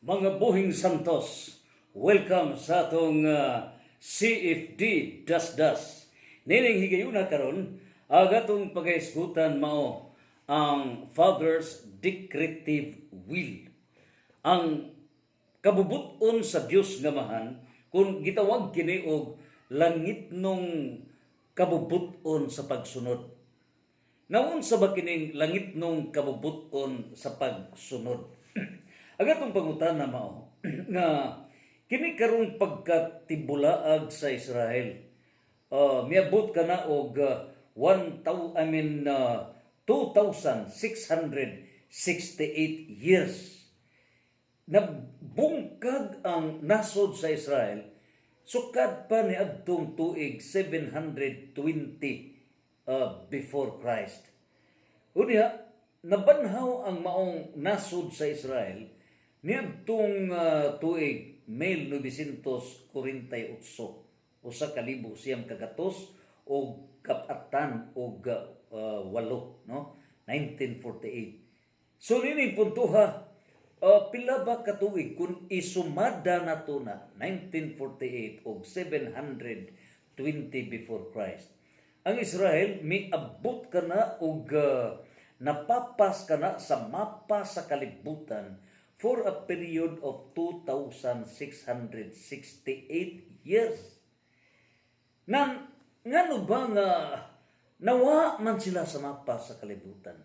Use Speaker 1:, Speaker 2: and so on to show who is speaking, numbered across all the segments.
Speaker 1: Mga buhing santos, welcome sa atong CFD Das. Nining higayuna karon, agatong pagaisgutan mao ang Father's Decretive Will. Ang kabubuton sa Dios nga mahan, kung gitawag kini og langit nung kabubuton sa pagsunod. Naun sa ba kining langit nung kabubuton sa pagsunod? Agatong pangutana mao nga kini karong pagkatibulaag sa Israel. Miabot kana og 2,668 years. Nabungkag ang nasod sa Israel sukad pa ni adtong tuig 720 before Christ. Unya nabanhaw ang maong nasod sa Israel niadtong tuig 1948 usa ka libo siyam kagatos og kapatan og 8 no 1948. So nini puntuha pila ba ka tuig kun isumada nato na 1948 og 720 before Christ. Ang Israel miabot kana og napapas kana sa mapa sa kalibutan for a period of 2,668 years. Ngano ba nga nawa man sila sa mapa sa kalibutan?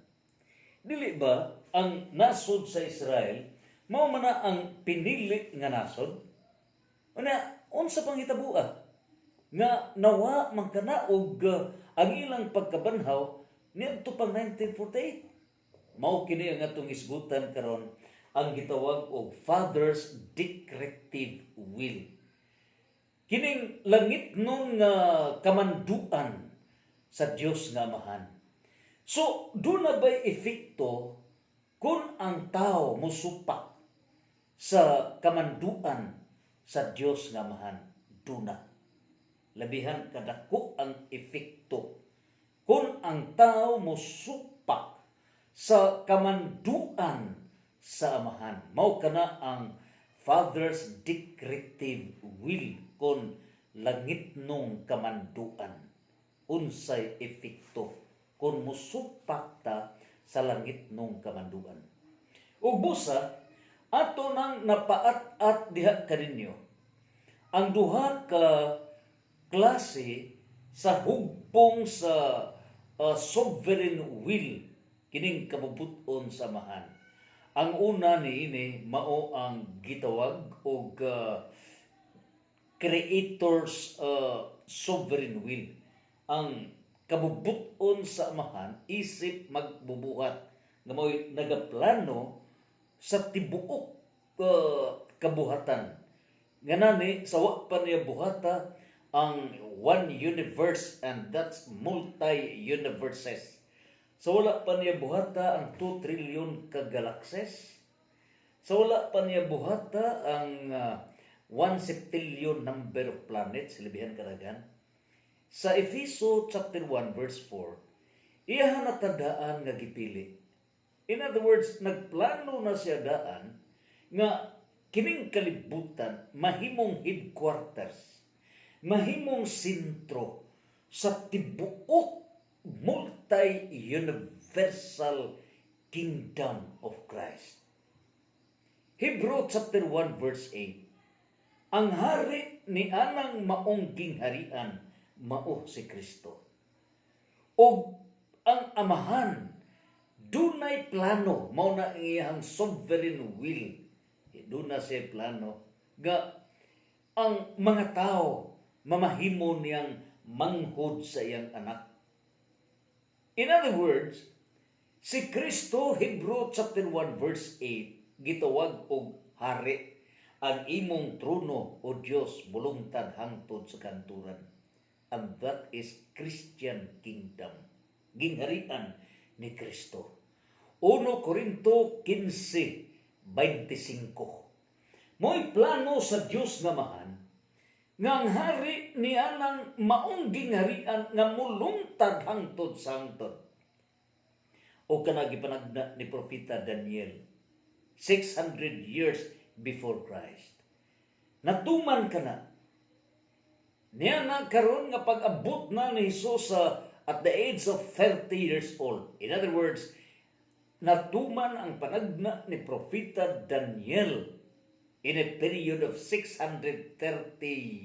Speaker 1: Dili ba ang nasod sa Israel mao man na ang pinili nga nasod? Unsa pang hitabua nga nawa man kana og ang ilang pagkabanhaw niadto pang 1948. Mao kini ang atong isgutan karon, ang gitawag og Father's Decretive Will. Kining langit nung kamanduan sa Dios nga Amahan. So, doon na ba'y efekto kung ang tao musupak sa kamanduan sa Dios nga Amahan? Doon na. Labihan kadako ang efekto kung ang tao musupak sa kamanduan sa Amahan. Mao kana ang Father's Decretive Will kon langit nung kamanduan. Unsay epekto kung musupak ta sa langit nung kamanduan. Ug busa ato nang napaat-at diha kaninyo ang duha ka klase sa hugpong sa sovereign will kining kabubuton sa Amahan. Ang una niini mao ang gitawag og creator's sovereign will. Ang kabubuton sa Amahan isip magbubuhat nga mao'y nagaplano sa tibuok kabuhatan. Ganani sa wa pa niya buhata ang one universe, and that's multi-universes. So wala pa niya buhata ang 2 trillion ka galaxies. So wala pa niya buhata ang 1 septillion number of planets, libihan karagan. Sa Efeso chapter 1 verse 4, iyahan natandaan nga gipili. In other words, nagplano na siya daan nga kining kalibutan mahimong headquarters, mahimong sentro sa tibuok multi-universal kingdom of Christ. Hebrew chapter 1 verse 8, ang hari ni anang maong gingharian mao si Kristo. O ang Amahan dunay plano, mao na ang iyang sovereign will. Duna siya plano nga ang mga tao mamahimo niyang manghod sa iyang anak. In other words, si Kristo, Hebrew chapter 1 verse 8, gitawag og hari. Ang imong trono o Dios bulungtad hangtod sa kanturan. And that is Christian kingdom. Gingharian ni Kristo. 1 Corinto 15:25. Mo'y plano sa Dios nga Amahan nga ang hari niya ng maong gingharian nga mulungtad hangtod sa hangtod. O kanagi panagna ni Propeta Daniel, 600 years before Christ. Natuman ka na. Niya na karon nga pag-abot na ni Jesus at the age of 30 years old. In other words, natuman ang panagna ni Propeta Daniel in a period of 630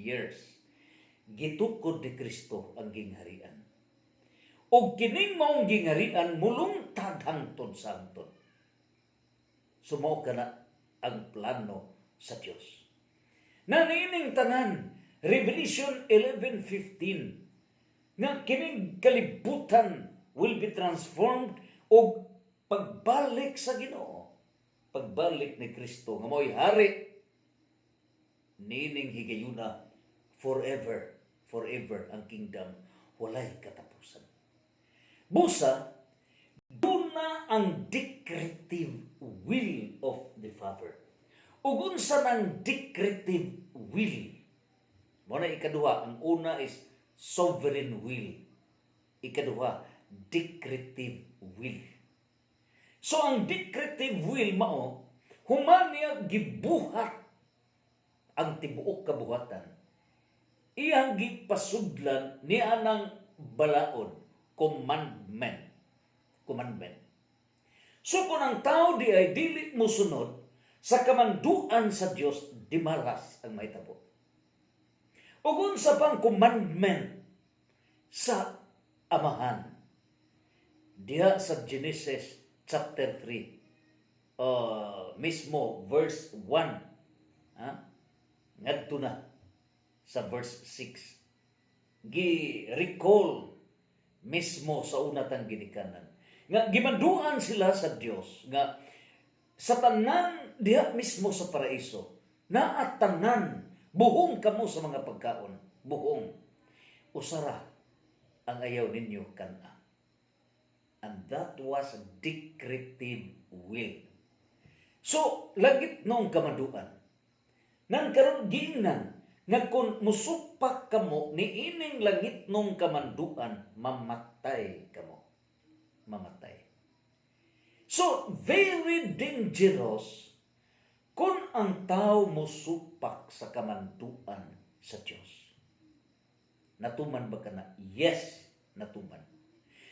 Speaker 1: years. Gitukod ni Kristo ang gingharian. O kining maong gingharian mulungtad hangtod sa hangtod. Sumo ka na ang plano sa Diyos. Nanining tanan, Revelation 11:15, nga kining kalibutan will be transformed o pagbalik sa Ginoo. Pagbalik ni Kristo nga mo'y hari nining higayuna forever ang kingdom, walay katapusan. Busa, doon na ang decretive will of the Father. Ug unsa nang decretive will? Muna ikaduha, ang una is sovereign will. Ikaduha, decretive will. So ang decretive will mao, human niya gibuhat ang tibuok kabuhatan. Iyang gipasudlan niya ng balaod, commandment. So kung ang tao di ay dili mo sunod sa kamanduan sa Dios, di maras ang mahitabo. Ug unsa pang commandment sa amahan? Diha sa Genesis chapter 3, mismo verse 1, ngadto na sa verse 6. Gi-recall mismo sa una tang ginikanan. Nga gimanduan sila sa Dios nga sa tanan diha mismo sa paraiso, naa tanan buhong kamo sa mga pagkaon, buhong usara ang ayaw ninyo kana. And that was a decretive will. So, lagit nung kamanduan. Nang karon giingnan nga kung musupak kamo ni ining langit nung kamanduan, mamatay kamo. Mamatay. So, very dangerous kung ang tao musupak sa kamanduan sa Diyos. Natuman ba ka na? Yes, natuman.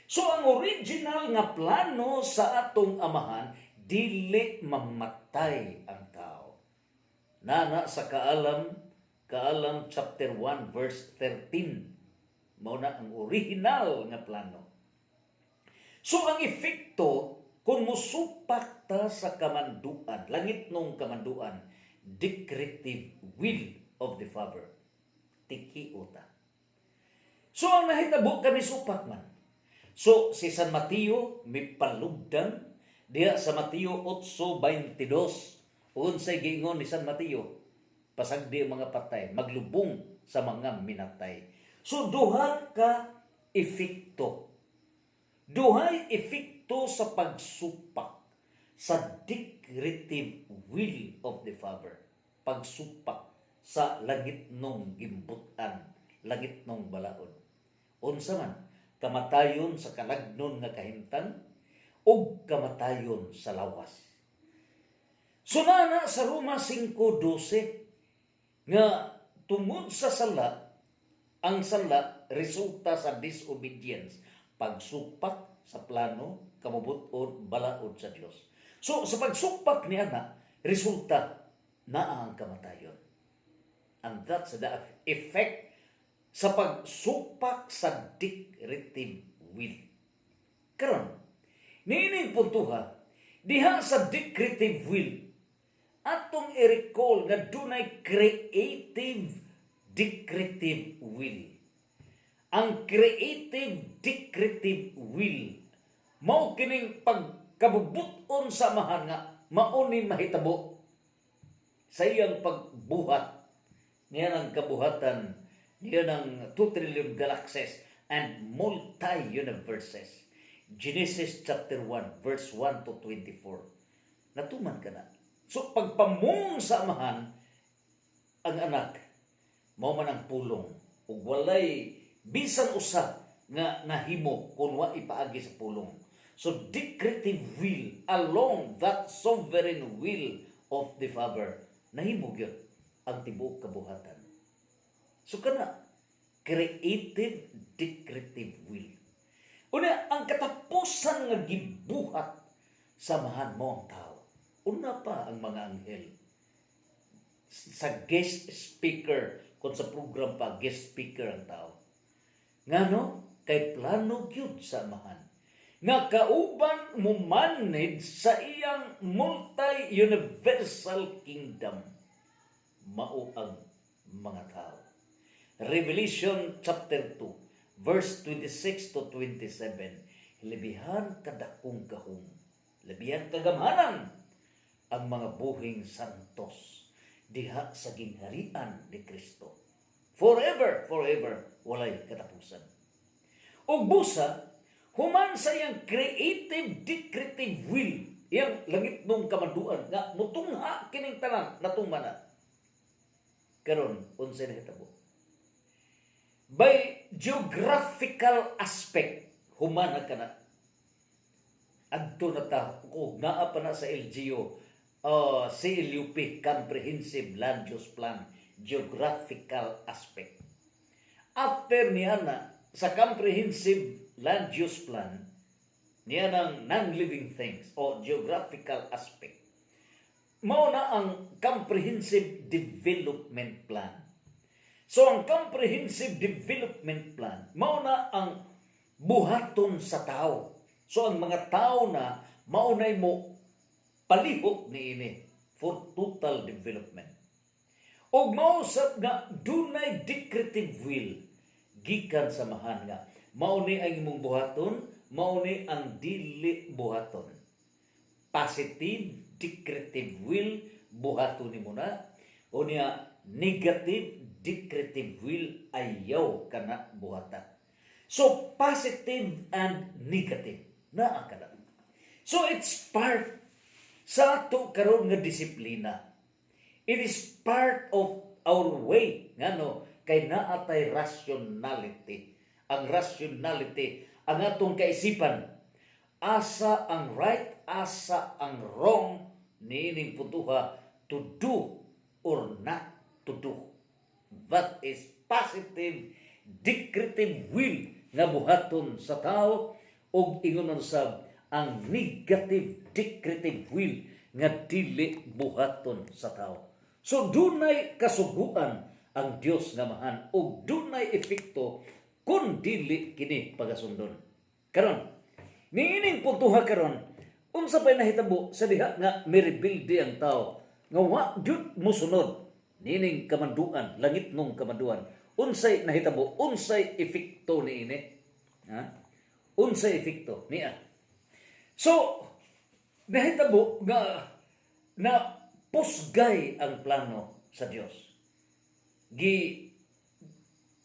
Speaker 1: So, ang original nga plano sa atong amahan, dili mamatay ang tao. Nana sa Kaalam chapter 1 verse 13. Mao na ang original nga plano. So ang epekto kung musupak ta sa kamanduan, langit nung kamanduan, decretive will of the Father. Tikiota. So ang nahitabo kami supak man. So si San Mateo may palugdan diha sa Mateo 8:22. Unsay giingon ni San Mateo? Pasagdi mga patay, maglubong sa mga minatay. So duha ka epekto. Duhay epekto sa pagsupak sa decretive will of the Father. Pagsupak sa langit nung gimbutan, langit nung balaod. Unsa man, kamatayon sa kalagnon nga kahimtang o kamatayon sa lawas. Sunana sa Roma 5:12 nga tungod sa sala, ang sala resulta sa disobedience, pagsupak sa plano, kamubuton, balaod sa Dios. So sa pagsupak niya na, resulta na ang kamatayon. And that's the effect sa pagsupak sa decretive will. Karon, niining puntuha, diha sa decretive will, atong i-recall nga dunay creative decretive will. Ang creative decretive will mao kining pagkabubuton sa amahan nga mao ni mahitabo sa iyang pagbuhat niya ng kabuhatan, niya ng 2 trillion galaxies and multi-universes. Genesis chapter 1 verse 1 to 24. Natuman ka na. So, pagpamung sa amahan, ang anak, mao man ang pulong. Ug walay bisan usa nga nahimo kung wa ipaagi sa pulong. So, decretive will along that sovereign will of the Father nahimo gyud ang tibuok kabuhatan. So kana creative decretive will. Una ang katapusan nga gibuhat samahan mo ang tao. Una pa ang mga anghel sa guest speaker, kung sa program pa guest speaker ang tao. Ngano kay plano gyud sa amahan nga kauban mo manage sa iyang multi-universal kingdom mao ang mga tao. Revelation chapter 2 verse 26 to 27, libihan kadakong gahom, libihan kagamanan ang mga buhing santos diha sa gingharian ni Kristo. Forever, forever, walay katapusan. O busa, human sa iyang creative, decretive will, iyang langit nung kamaduan, nga mutungha kining tanan natumana. Karon unsay nahitabo? By geographical aspect, humana ka na. Adto na ta, kung naa pa na sa LGU, CLUP, Comprehensive Land Use Plan, geographical aspect. After niya na, sa Comprehensive Land Use Plan, niya ng non-living things o geographical aspect, mao na ang Comprehensive Development Plan. So ang Comprehensive Development Plan, mao na ang buhaton sa tao. So ang mga tao na maunay mo palihok niini for total development. O mausap nga dunay decretive will gikan sa mahan nga mauni ang imong buhaton, mauni ang dili buhaton. Positive decretive will buhaton nimo na, o niya negative decretive will ayaw kana buhatan. So positive and negative naa kana. So it's part sa ato karon nga disiplina. It is part of our way ngano kay naatay rationality. Ang rationality ang atong kaisipan, asa ang right, asa ang wrong, niining putuha to do or not to do. That is positive decretive will nga buhaton sa tao, og ingon sab ang negative decretive will nga dili buhaton sa tao. So dunay kasuguan ang Dios nga mahan og dunay epekto kun dili kini pagasundon. Karon, niining puntuha karon, unsa pay nahitabo sa diha nga mirebilde ang tao nga wa gyud mosunod niining kamanduan, langit nung kamanduan. Unsay nahitabo, unsay epekto niini? Ha? Unsay epekto niya? So, nahitabo nga na pusgay ang plano sa Dios.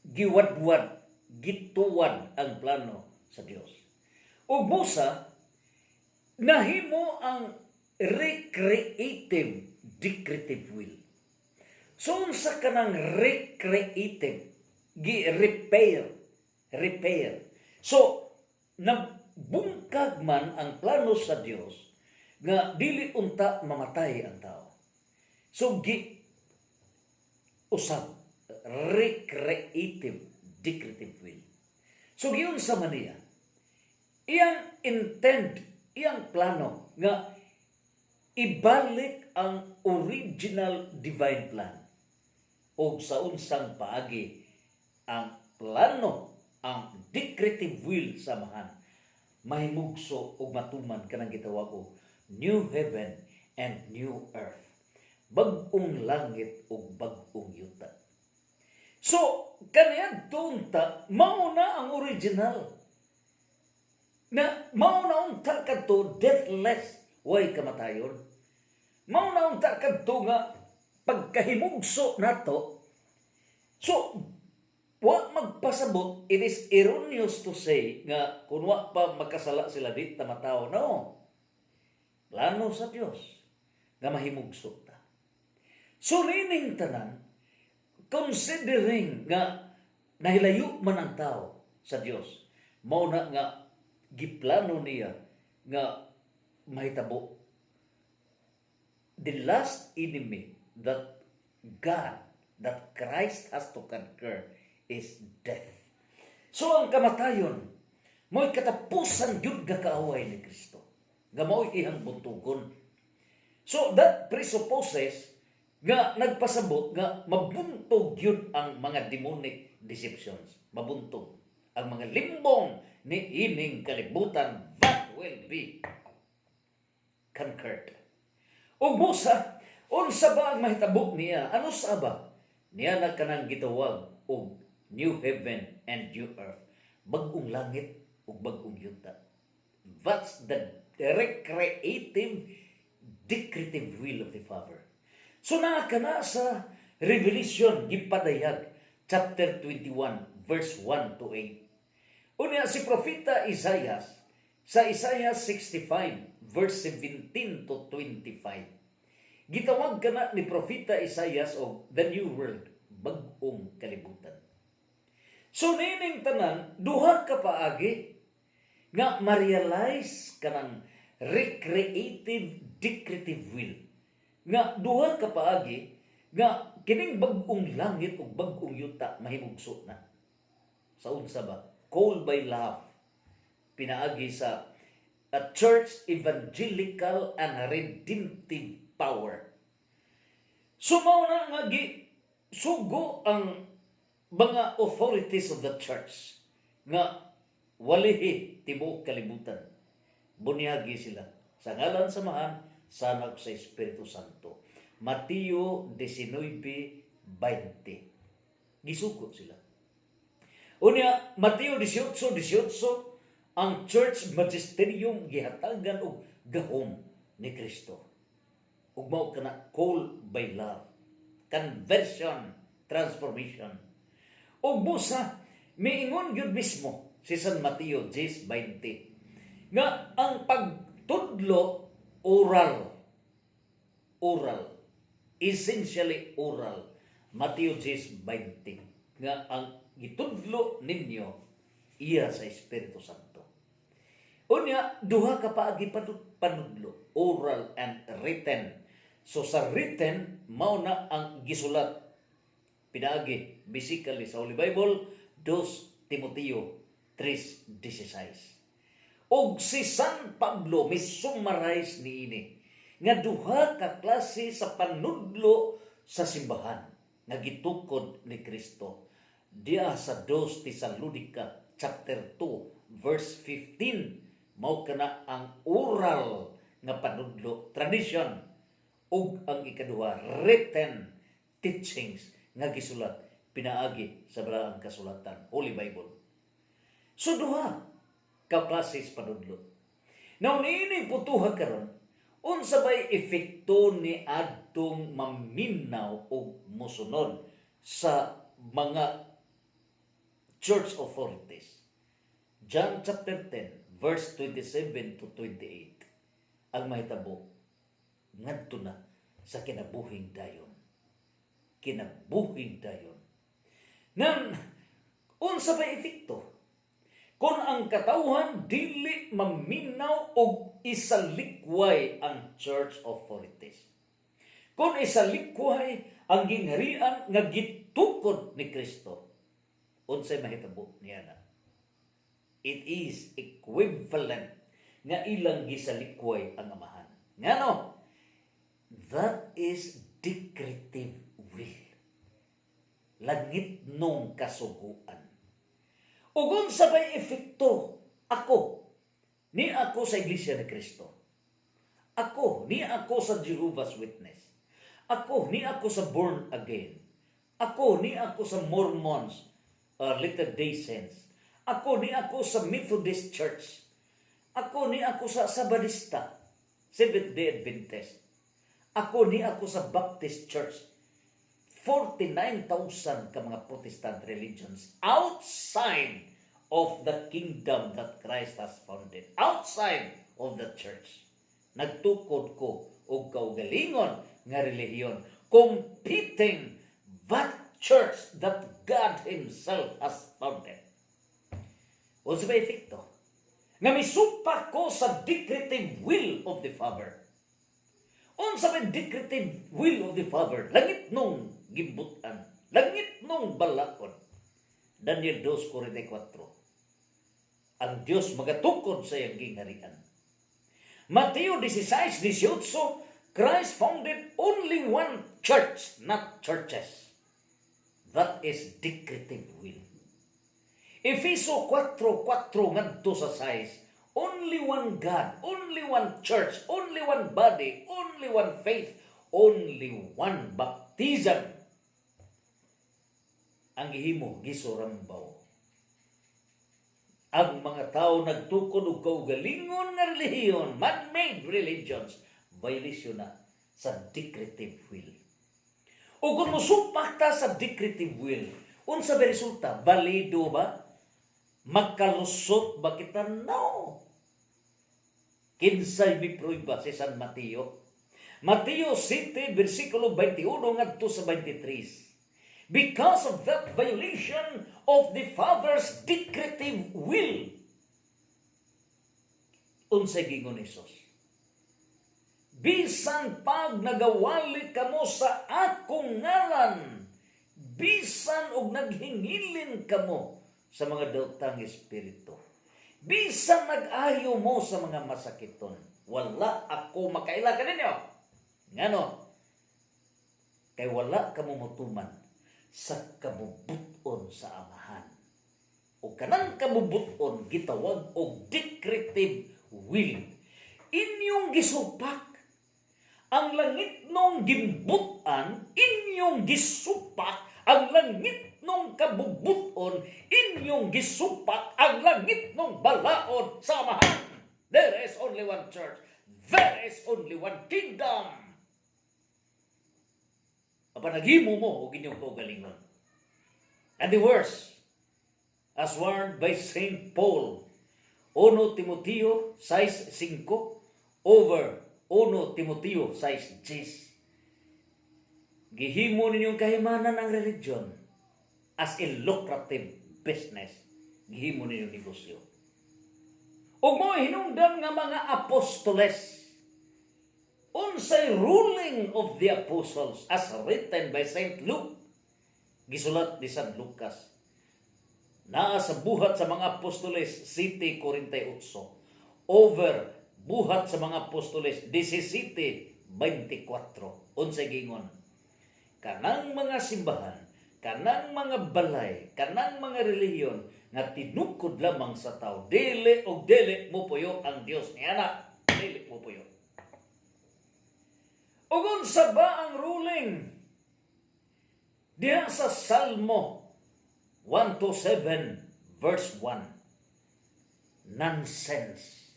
Speaker 1: Giwadwad, gituwad ang plano sa Dios. Ug busa nahimo ang recreative decretive will. So unsa kanang recreative, repair. So nagbungkag man ang plano sa Dios nga dili unta mamatay ang tao. So usab recreative decretive will. So giyon sa maniya, iyang intend, iyang plano nga ibalik ang original divine plan. O sa unsang paagi ang plano, ang decretive will sa mahan, mahimugso o matuman kanang gitawag og new heaven and new earth. Bag-ong langit o bag-ong yuta. So, kaniadtong ta, mao na ang original. Na mao na unta kadto deathless, way kamatayon. Mao na unta kadto nga pagkahimugso nato. So, wa magpasabot, it is erroneous to say nga kung wa pa magkasala sila di tamataw. No. Plano sa Dios nga mahimugso ta. So, rining tanan, considering nga nahilayo man ang tao sa Dios, mao na nga giplano niya nga mahitabo the last enemy that God, that Christ has to conquer is death. So ang kamatayon, mo'y katapusan yun nga kaaway ni Kristo. Nga mo'y ihang buntugon. So that presupposes nga nagpasabot nga mabuntog yun ang mga demonic deceptions. Mabuntog. Ang mga limbong ni ining kalibutan that will be conquered. O Musa, unsa ba ang mahitabo niya? Ano sa ba? Niya na kanang gitawag og new heaven and new earth. Bagong langit ug bagong yuta. That's the recreative, decretive will of the Father. So nakakana sa Revelation, gipadayag, chapter 21, verse 1 to 8. Unya si Propeta Isaiah, sa Isaiah 65, verse 17 to 25. Gitawag ka na ni Propeta Isaiah o the new world, bagong kalibutan. So nining tanan, duha ka paagi nga ma-realize ka ng recreative, decretive will. Nga duha ka paagi nga kining bagong langit ug bagong yuta mahimugso na. Sa unsa ba? Called by love. Pinaagi sa a church evangelical and redemptive power. Sumaw na nga sugo ang mga authorities of the church nga walihi tibuok kalibutan. Bunyagi sila sa ngalan samahan sa Anak sa Espiritu Santo. Mateo 19:20. Gisugo sila. Unya Mateo 18:18 ang church magisterium gihatagan og gahom ni Kristo. Ug mao kana call by love, conversion, transformation. Ug busa miingon gyud mismo si San Mateo 10:20 nga ang pagtudlo oral, essentially oral. Mateo 10:20 nga ang gitudlo ninyo iya sa Espiritu Santo. Unya, duha ka paagi panudlo, oral and written. So sa written, mao na ang gisulat. Pinaagi, basically sa Holy Bible, 2 Timoteo 3:16. Og si San Pablo misummarize niini nga duha ka klase sa panudlo sa simbahan nga gitukod ni Kristo. Diya sa 2 Tesalonica chapter 2 verse 15 mao kana ang oral nga panudlo, tradition, ug ang ikaduha written teachings nga gisulat pinaagi sa balaang kasulatan, Holy Bible. So duha ka klase sa panudlo. Now niini putuha karon unsa bay epekto ni adtong maminaw o mosunod sa mga church authorities. John chapter 10 verse 27 to 28 ang mahitabo ngadto na sa kinabuhing dayon. Kinabuhing dayon. Nang unsa bay epekto kung ang katawhan dili maminaw og isalikway ang church authorities. Kung isalikway ang gingharian nga gitukod ni Kristo, unsay mahitabo niya na? It is equivalent nga ilang gisalikway ang amahan. Ngano? That is decretive will. Langit nung kasuguan. Ug unsa bay epekto ako sa Iglesia ni Kristo. Ni ako sa Jehovah's Witness. Ni ako sa Born Again. Ni ako sa Mormons, Latter-day Saints. Ni ako sa Methodist Church. Ni ako sa Sabadista, Seventh-day Adventist. Ni ako sa Baptist Church. 49,000 ka mga Protestant religions outside of the kingdom that Christ has founded. Outside of the church. Nagtukod ko og kaugalingon nga relihiyon competing that church that God Himself has founded. Unsa ba epekto? Nga misupak ko sa decretive will of the Father. Unsa may decretive will of the Father, langit nung gibutan, langit nung balakon. Daniel 2:44. Ang Dios magatukod sa iyang gingharian. Mateo 16:18, Christ founded only one church, not churches. That is decretive will. Efeso 4:4 ngadto sa 6, only one God, only one church, only one body, only one faith, only one baptism. Ang gihimo gisurambaw. Ang mga tao nagtukod og kaugalingon nga relihiyon, man-made religions, violation na sa decretive will. O kung musupak ta sa decretive will, unsa ba resulta? Valido ba? Magkalusot ba kita? No. Kinsay mipruiba si San Mateo? Mateo 7, versikulo 21 ngadto sa 23. Because of that violation of the Father's decretive will. Unsay gingon ni Jesus? Bisan pag nagawali kamo sa akong ngalan, bisan og naghingilin kamo sa mga daotang espiritu, bisan nag-ayo mo sa mga masakiton, wala ako makaila kaninyo. Ngano? Kay wala kamo motuman sa kabubuton sa amahan. O kanang kabubuton gitawag og decretive will. Inyong gisupak ang langit nung gimbutan, inyong gisupak ang langit nung kabubuton, inyong gisupak ang langit nung balaod sa amahan. There is only one church. There is only one kingdom. Apa naghimo mo o inyong kaugalingon. And the worst, as warned by St. Paul, 1 Timoteo 6:5 over 1 Timoteo 6:10. Gihimo ninyong kahimanan ang religion as a lucrative business. Gihimo ninyong negosyo. Ug mo hinungdan nga mga apostoles, unsay ruling of the apostles as written by St. Luke, gisulat ni San Lucas. Naa sa buhat sa mga apostoles 7:48 over buhat sa mga apostoles 17:24. Unsay gingon? Kanang mga simbahan, kanang mga balay, kanang mga relihiyon nga tinukod lamang sa tao, dili og dili mo puyo ang Dios niana, dili mo puyo. Ug unsa ba ang ruling? Diha sa Salmo 127 verse 1. Nonsense.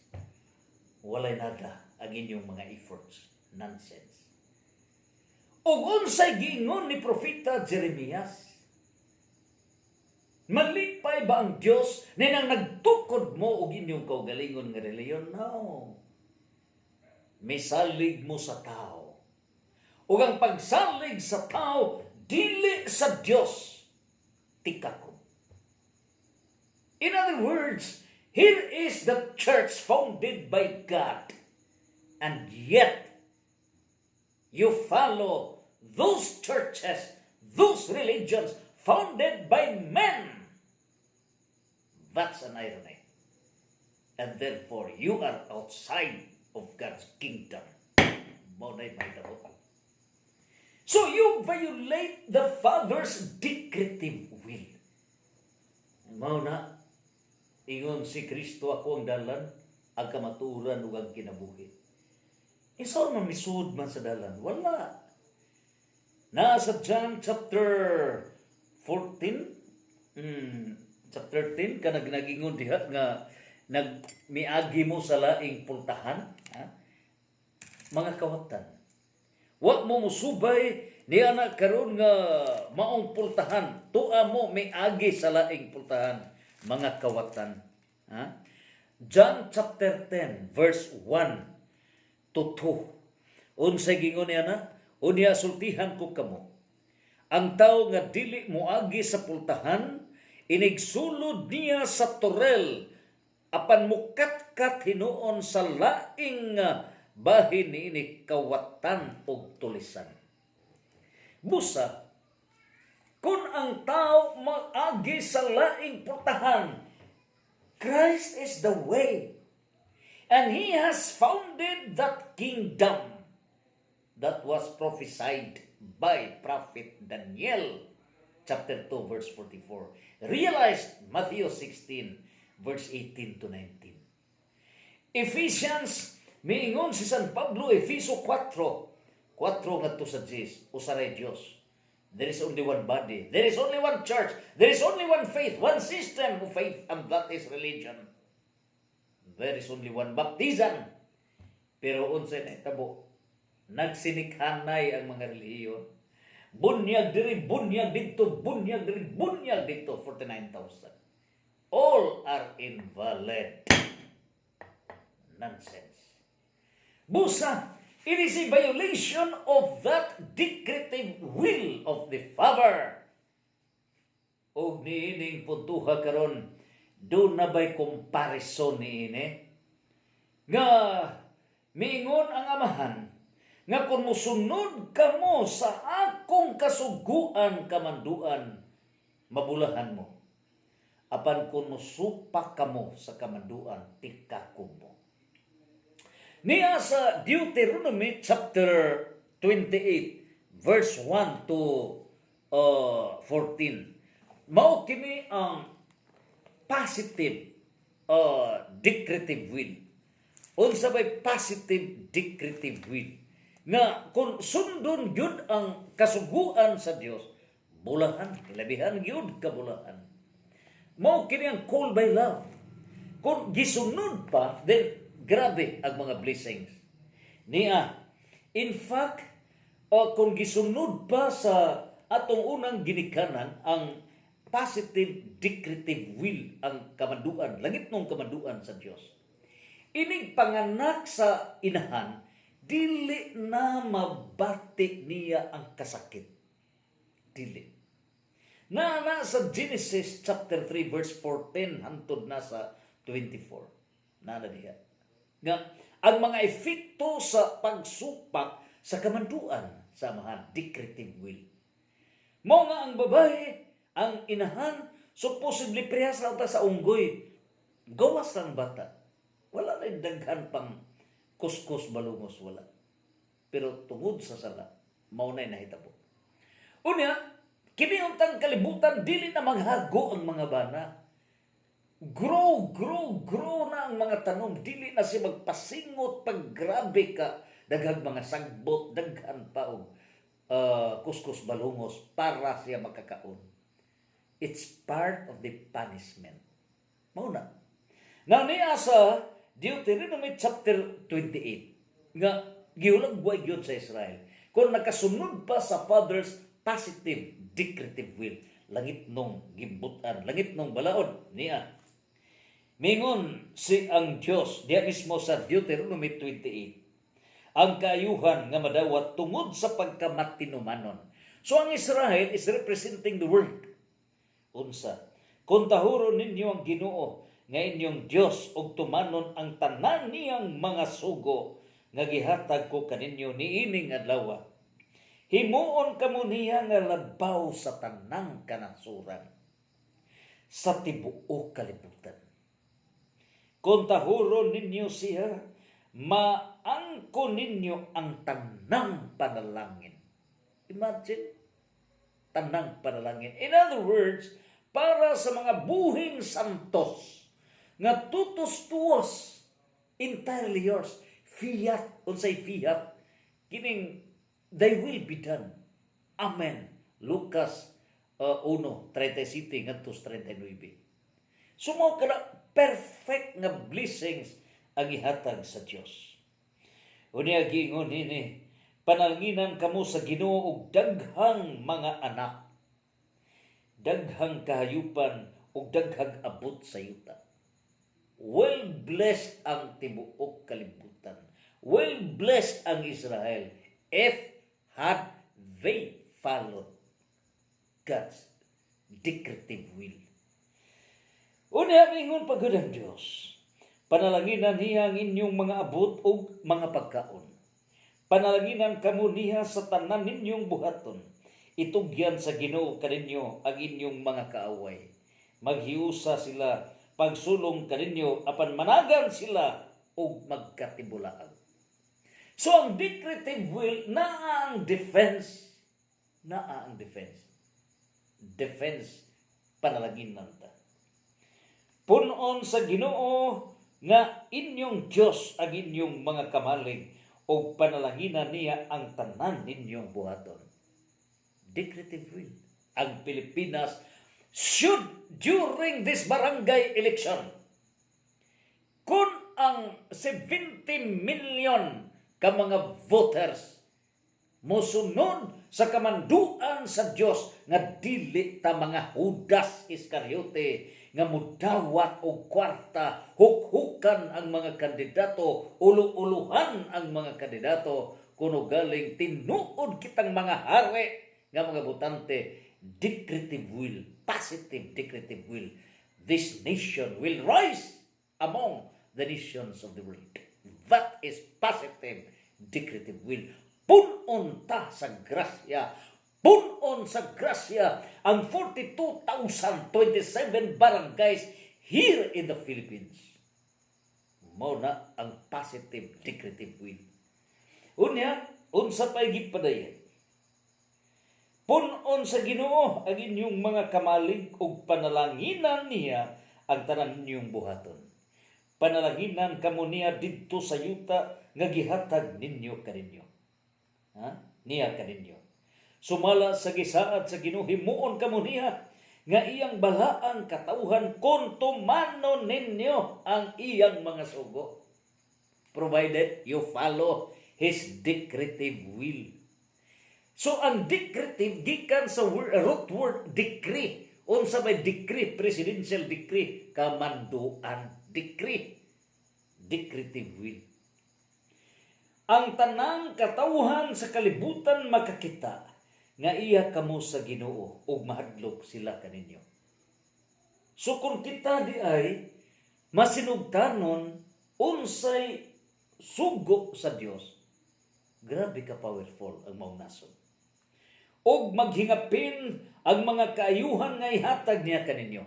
Speaker 1: Walay nada ang inyong mga efforts. Nonsense. Ug unsay giingon ni Propeta Jeremias? Malipay ba ang Dios ninang nagtukod mo og inyong kaugalingon nga reliyon? No. Misalig mo sa tao. Ug ang pagsalig sa tao dili sa Dios tikako. In other words, here is the church founded by God, and yet you follow those churches, those religions founded by men. That's an irony. And therefore, you are outside of God's kingdom. Maunay may dabot. So you violate the Father's decretive will. Mao na, ingon si Kristo ako ang dalan, ang kamaturan ug ang kinabuhi. Isa man misud man sa dalan? Wala. Nasa John chapter 14, chapter 10, ka nagingon diha nga miagi mo sa laing pultahan, ha? Mga kawatan. Wa mo musubay ni anak karon nga maong pultahan, tua mo miagi sa laing pultahan, mga kawatan. Ha? John chapter 10 verse 1 to 2. Unsay gingon niya na? Unya sultihan ko kamo. Ang tao nga dili moagi sa pultahan, inigsulod niya sa torel, apan mukatkat hinuon sa laing bahin niini kawatan og tulisan. Busa, kung ang tao mag-agi sa laing putahan, Christ is the way. And He has founded that kingdom that was prophesied by Prophet Daniel, chapter 2, verse 44. Realized Matthew 16, verse 18 to 19. Ephesians, miingon si San Pablo, Efeso 4 nga to sa Diyos, usaray Diyos. There is only one body. There is only one church. There is only one faith, one system of faith, and that is religion. There is only one baptism. Pero unsay nahitabo, nagsinikhanay ang mga relihiyon. Bunyag diri, bunyag dito, bunyag diri, bunyag dito, 49,000. All are invalid. Nonsense. Busa, it is a violation of that decretive will of the Father. O niining puntuha karon, doon na ba'y comparison niini? Nga, miingon ang amahan, nga kung musunod ka mo sa akong kasuguan kamanduan, mabulahan mo. Apan kung musupak ka mo sa kamanduan, tikakong mo. Niya sa Deuteronomy chapter 28, verse 1 to 14. Mao kini ang positive decretive will. Unsa bay positive decretive will? Nga kung sundon gyud ang kasuguan sa Dios, bulahan, ilabihan gyud kabulahan. Mao kini ang call by love. Kung gisunod pa, then grabe ang mga blessings. Niya, in fact, kung gisunod pa sa atong unang ginikanan, ang positive decretive will, ang kamanduan, langit ng kamanduan sa Diyos. Inig panganak sa inahan, dili na mabati niya ang kasakit. Dili. Na sa Genesis chapter 3 verse 14 hantod na sa 24. Na diha. Nga ang mga efekto sa pagsupak sa kamanduan sa mga decretive will. Mao nga ang babae, ang inahan, supposedly prehas na sa unggoy. Gawas ng bata. Wala na daghan pang kuskus balungos, wala. Pero tungod sa sala, mao na nahitabo. Unya, kini untang kalibutan, dili na maghago ang mga bana. Grow na ang mga tanom. Dili na siya magpasingot pag grabe ka. Daghang mga sagbot, daghan pa og kuskus balungos para siya makakaon. It's part of the punishment. Mauna. Now niya sa Deuteronomy chapter 28 nga giulagway gyud sa Israel. Kung nakasunod pa sa Father's positive decretive will, langit nung gimbutan, langit nung balaod niya. Mingon si ang Dios diya mismo sa Deuteronomy 28. Ang kaayuhan nga madawat tungod sa pagkamatinumanon. So ang Israel is representing the world. Unsa? Kung tahuron ninyo ang Ginoo nga inyong Dios og tumanon ang tanan niyang mga sugo nga gihatag ko kaninyo niining adlaw. Himuon kamo niya nga labaw sa tanang kanasuran sa tibuok kalibutan. Kung tahuron ninyo siya, maangko ninyo ang tanang panalangin. Imagine, tanang panalangin. In other words, para sa mga buhing santos, nga tutos-tuos, entirely yours, fiat, unsay fiat, kining, they will be done. Amen. Lucas 1:37 ngadto 39. Sumo kada perfect nga blessings ang ihatag sa Dios. Unya giingon ini, panalnginan kamo sa Ginoo og daghang mga anak, daghang kahayupan ug daghang abot sa yuta. Well blessed ang tibuok kalibutan. Well blessed ang Israel if had they followed God's decretive will. Unya mingon pagud ang Dios, Panalanginan niya ang inyong mga abot o mga pagkaon. Panalanginan kamo niya sa tanan ninyong buhaton. Itugyan sa Ginoo kaninyo ang inyong mga kaaway. Maghiusa sila, pagsulong kaninyo, apan managan sila o magkatibulaan. So ang decretive will, naa ang defense. Defense, panalanginan ta. Punon sa Ginoo nga inyong Diyos ang inyong mga kamalig o panalanginan niya ang tanan ninyong buhaton. Decretive will. Ang Pilipinas should, during this barangay election, kung ang 70 million ka mga voters mosunod sa kamanduan sa Dios nga dili ta mga Judas Iscariote nga mudawat og kwarta, hukhukan ang mga kandidato, ulu-uluhan ang mga kandidato, kuno galing tinuod kitang mga hari nga mga botante. Decretive will, positive decretive will. This nation will rise among the nations of the world. That is positive decretive will. Punon ta sa grasya. Punon sa grasya ang 42,027 barangays here in the Philippines. Mao na ang positive decretive will. Unya, unsa pay gipadayon? Punon sa Ginoo ang inyong mga kamalig ug panalanginan niya ang tanan ninyong buhaton. Panalanginan kamo niya didto sa yuta nga gihatag ninyo kaninyo. Niya kaninyo. Sumala sa gisaad sa Ginoo, himuon kamo niya nga iyang balaan katawhan kung tumano ninyo ang iyang mga sugo. Provided you follow His decretive will. So ang decretive gikan sa root word decree. Unsa may decree, presidential decree, kamanduan decree. Decretive will. Ang tanang katawhan sa kalibutan makakita nga iya kamo sa Ginoo ug mahadlok sila kaninyo. So kung kita di ay masinugtanon unsay sugo sa Dios, grabe ka powerful ang maong nasod. Og maghingapin ang mga kaayuhan nga ihatag niya kaninyo.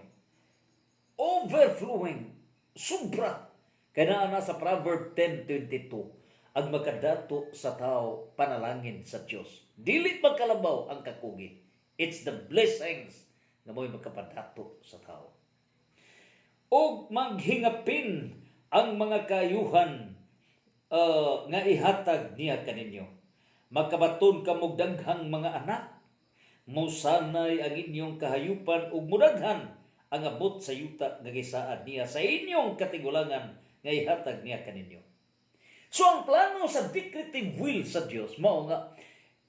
Speaker 1: Overflowing, sobra. Kaya na sa Proverb 10:22, ang magkadato sa tao panalangin sa Dios. Dili magkalabaw ang kakugi. It's the blessings na mo'y magkapadato sa tao. Og maghingapin ang mga kaayuhan nga ihatag niya kaninyo. Magkabaton ka mog daghang mga anak. Musanay ang inyong kahayupan ug mudaghan ang abot sa yuta nga gisaad niya sa inyong katigulangan nga ihatag niya kaninyo. So ang plano sa decretive will sa Dios mao nga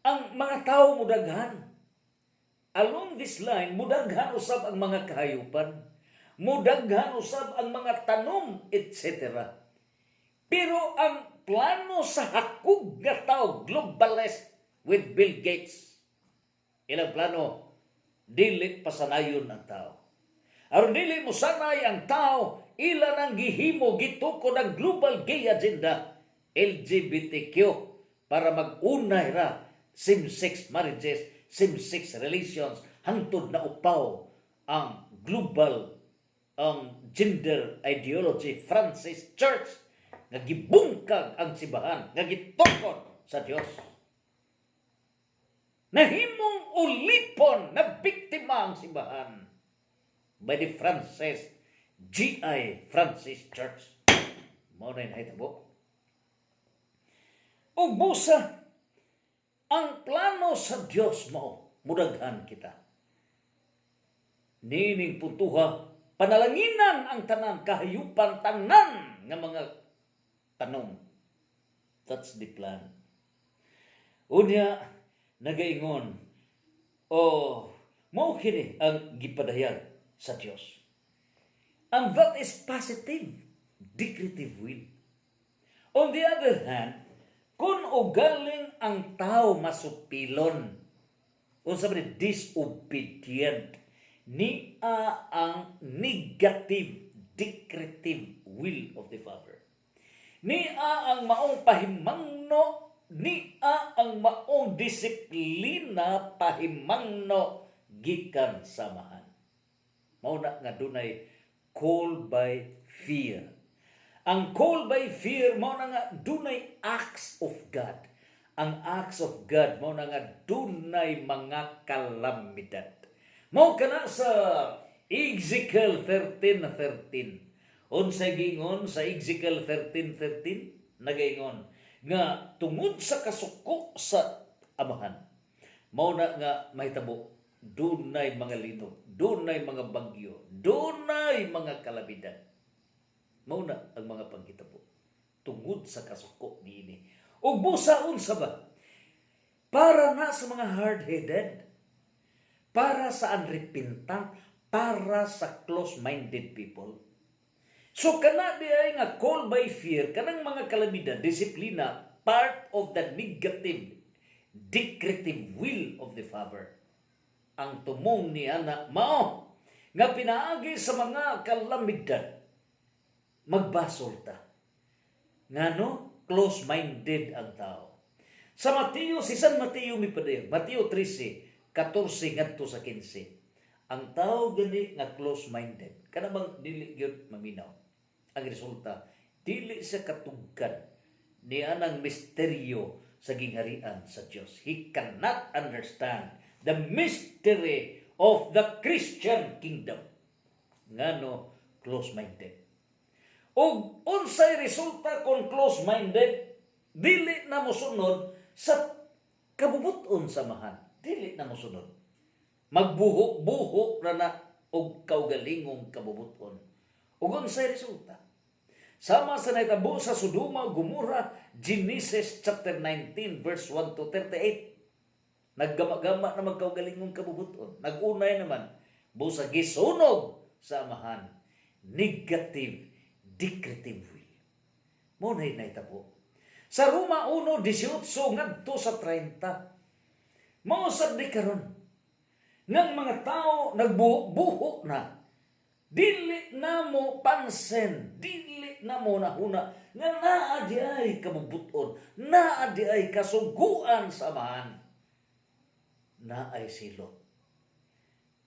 Speaker 1: ang mga tao mudaghan. Along this line, mudaghan usab ang mga kahayupan, mudaghan usab ang mga tanom, etc. Pero ang plano sa hakog nga tao, globalist with Bill Gates, ilang plano, dili pasanayon ang tao. Aron dili mo sanay ang tao, ilan ang gihimo gitukod ang global gay agenda, LGBTQ, para mag-unay ra same-sex marriages, same-sex relations, hangtod na upaw ang global gender ideology Francis Church nga gibungkag ang simbahan, nga gitukod sa Dios. Nahimong ulipon na biktima ang simbahan by the Francis Church. Mao na nahitabo. O busa, ang plano sa Dios mao, mudaghan kita. Nining puntuha, panalanginan ang tanan, kahayupan tanan nga mga tanom. That's the plan. Unya, nagaingon, mao kini ang gipadayag sa Dios. And that is positive, decretive will. On the other hand, kung ugaling ang tao masupilon, unsa man disobedient, niya ang negative decretive will of the Father. Niya ang maong pahimangno, niya ang maong disiplina pahimangno gikan samahan. Mauna nga dunay call by fear. Ang call by fear mao na nga dunay acts of God. Ang acts of God mao na nga dunay mga kalamidad. Mao kana sa Ezekiel 13:13. Unsay gingon sa Ezekiel 13:13 nagaingon nga tungod sa kasuko sa amahan. Mao na nga mahitabo dunay mga linog, dunay mga bagyo, dunay mga kalamidad. Mao na ang mga panghitabo tungod sa kasuko niini. Ug busaon sa ba? Para na sa mga hard-headed, para sa unrepentant, para sa close-minded people. So kana di ay nga call by fear, kanang mga kalamidad, disiplina, part of the negative, decretive will of the Father. Ang tumong ni ana mao nga pinaagi sa mga kalamidad, magbasol ta. Ngano? Close-minded ang tao. Sa Mateo, si San Mateo mi padayon, Mateo 13:14 ngadto sa 15. Ang tao gani nga close-minded, kana bang dili gyud maminaw. Ang resulta, dili sa katugkan ni anang misteryo sa gingharian sa Dios. He cannot understand the mystery of the Christian kingdom. Ngano close-minded. O unsay resulta kung close-minded, dili na mosunod sa kabubuton samahan. Dili na mosunod. Magbuhok-buhok na og kaugalingong kabubuton. Ug unsay resulta? Sama sa nahitabo sa Sodoma ug Gomorra, Genesis chapter 19 verse 1 to 38. Naggama-gama na magkaugalingong kabubuton. Nagunay naman busa gisunog sa amahan. Negative decretive will. Mo na nahitabo. Sa Roma 1:18 ngadto sa 30. Mao sad di karon nang mga tao nagbuhok na, dili na mo pansin, dili na mo nahuna nga naa di ay kabubuton, naa di ay kasuguan samahan, naa ay silot.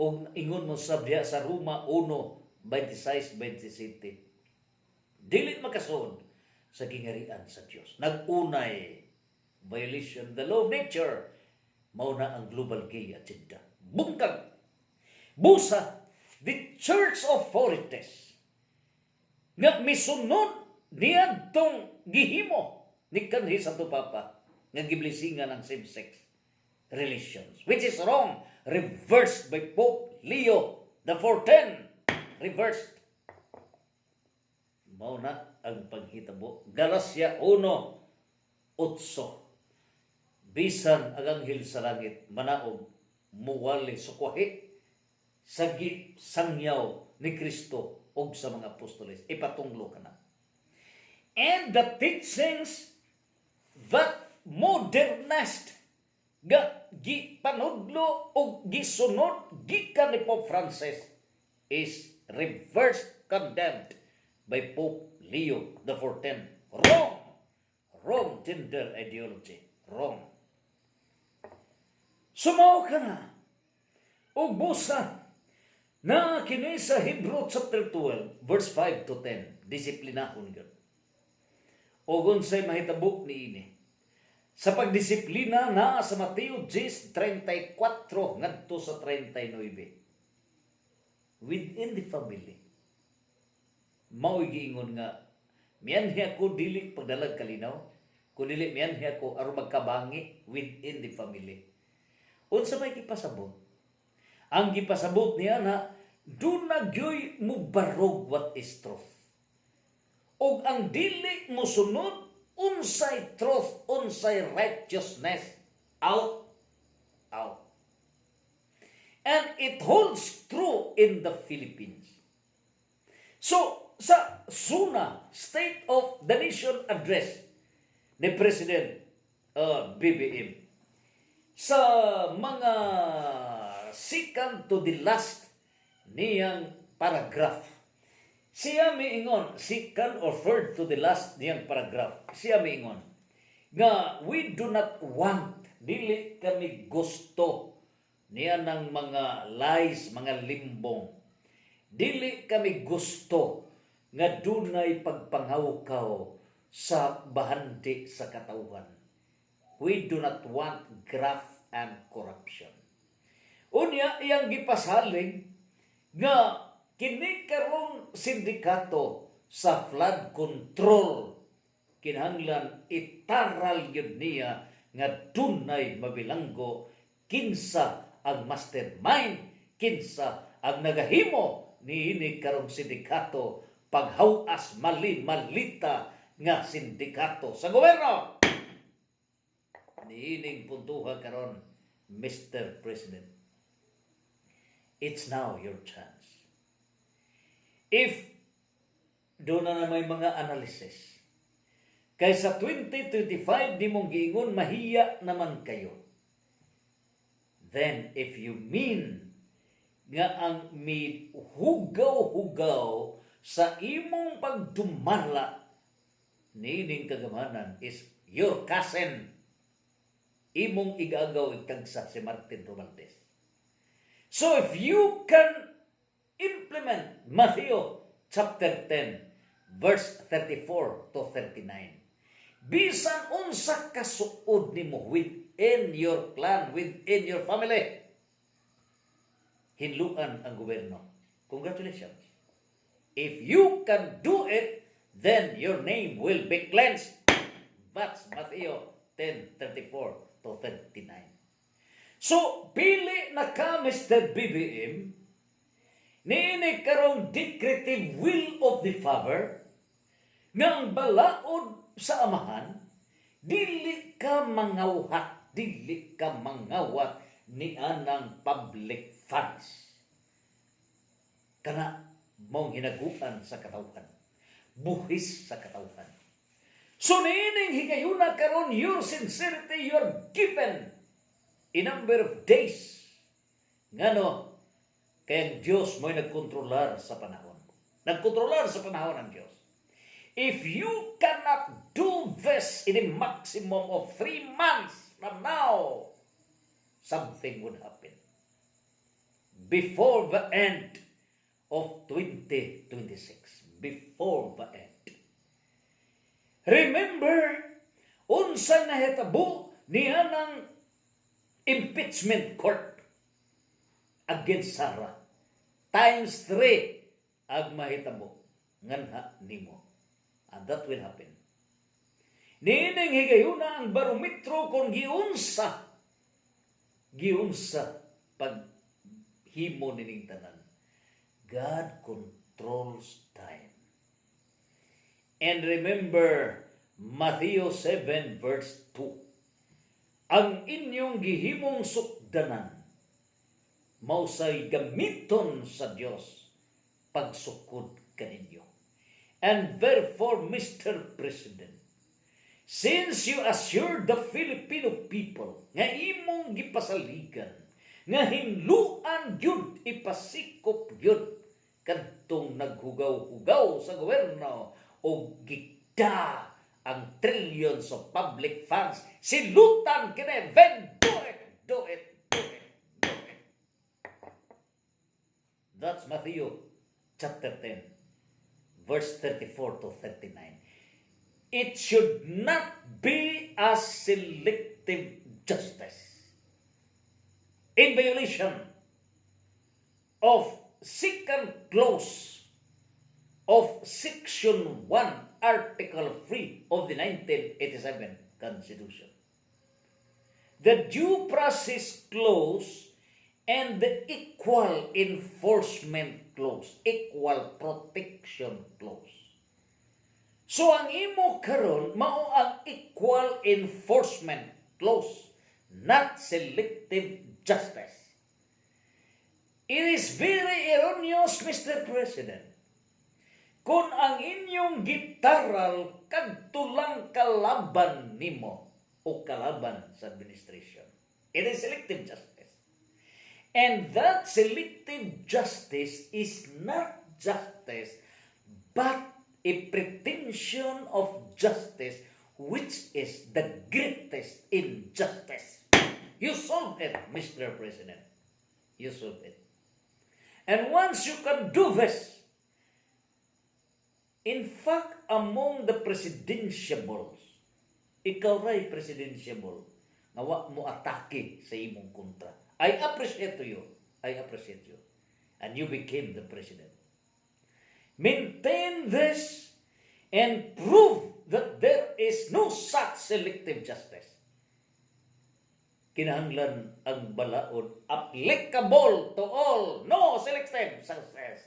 Speaker 1: O ingon mo sa Roma 1:26-27. Dili makasud sa gingharian sa Dios. Nagunay violation the law of nature. Mao na ang global gay agenda. Bungkag. Busa the church authorities nga misunod niadtong gihimo ni kanhi sa Papa nga giblisingan ng same-sex relations, which is wrong, reversed by Pope Leo the 14. Reversed. Mao na ang paghitabo. Galasya 1:8. Bisan ang anghel sa langit manaog muwali sukwahi sa sangyaw ni Kristo og sa mga apostoles. Ipatunglo ka na. And the teachings that modernized nga gipanudlo o gisunod gikan ni Pope Francis is reversed, condemned by Pope Leo the 14. Wrong! Wrong gender ideology. Wrong. Sumaw ka na. O busa na kini sa Hebrew chapter 12 verse 5 to 10. Disiplinahon yun. O unsay mahitabo niini. Sa pagdisiplina na sa Mateo 10:34 ngadto sa 39. Within the family. Mao'y giingon nga, miyanhi ako dili pagdalag kalinaw, kung dili miyanhi ako aron magkabangi within the family. Unsa may gipasabot? Ang gipasabot niya na, do na gyoy mo barog what is truth. Og ang dili mo sunod, unsay truth, unsay righteousness, out. And it holds true in the Philippines. So, sa SUNA, State of the Nation Address ni President BBM, sa mga second to the last niyang paragraph, Siya miingon, second or third to the last niyang paragraph, siya miingon, nga we do not want, dili kami gusto niya ng mga lies, mga limbong. Dili kami gusto nga dunay pagpangawkaw sa bahandi sa katawhan. We do not want graft and corruption. Unya iyang gipasaling nga kini karong sindikato sa flood control kinahanglan itaral yun niya nga dunay mabilanggo kinsa ang mastermind, kinsa ang nagahimo niini karong sindikato paghawas mali-malita nga sindikato sa gobyerno. Niining puntuha karon, Mr. President. It's now your chance. If doon na may mga analysis, kaysa 2025 di mong giingon mahiya naman kayo. Then, if you mean nga ang may hugaw-hugaw sa imong pagdumala, nining kagamanan is your cousin. Imong igagaw ikagsa si Martin Romualdez. So, if you can implement Matthew chapter 10, verse 34 to 39, bisan unsa kasuod nimo within your clan, within your family, hinluan ang gobyerno. Congratulations. If you can do it, then your name will be cleansed. That's Matthew 10:34 to 39. So, pili na ka, Mr. BBM, niini karong decretive will of the Father, nga ang balaod sa amahan, dili ka mangawhat, dili ka mangawat ni anang public funds. Kana mong hinaguan sa katawhan, buhis sa katawhan. So niining higayuna karon your sincerity, you're given a number of days. Ngano, kaya ang Diyos mo'y nagkontrolar sa panahon. Nagkontrolar sa panahon ng Diyos. If you cannot do this in a maximum of 3 months from now, something would happen. Before the end of 2026. Before the end. Remember, unsa nahitabo niya ng impeachment court against Sarah. Times 3 ang mahitabo nganha nimo. And that will happen. Niining higayuna ang barometro kung giunsa paghimo nining tanan. God controls time. And remember Matthew 7 verse 2. Ang inyong gihimong sukdanan mausay gamiton sa Dios pagsukod kaninyo. And therefore, Mr. President, since you assured the Filipino people nga imong gipasaligan, nga hinluan yun, ipasikop yun, kadtong naghugaw-hugaw sa gobyerno o gigda ang trillions of public funds, silutan kini, then do it, do it, do it, do it. That's Matthew chapter 10. Verse 34 to 39. It should not be a selective justice in violation of second clause of Section 1, Article 3 of the 1987 Constitution. The due process clause and the equal enforcement clause, equal protection clause. So ang imo karon mao ang equal enforcement clause, not selective justice. It is very erroneous, Mr. President, kung ang inyong gitaral kadtulang kalaban nimo o kalaban sa administration. It is selective justice. And that selective justice is not justice but a pretension of justice, which is the greatest injustice. You solve it, Mr. President. You solve it. And once you can do this, in fact, among the presidentiables, ikaw ray presidentiable, nga wa mo atake sa imong kontra. I appreciate you. I appreciate you. And you became the president. Maintain this and prove that there is no such selective justice. Kinahanglan ang balaod applicable to all. No selective justice.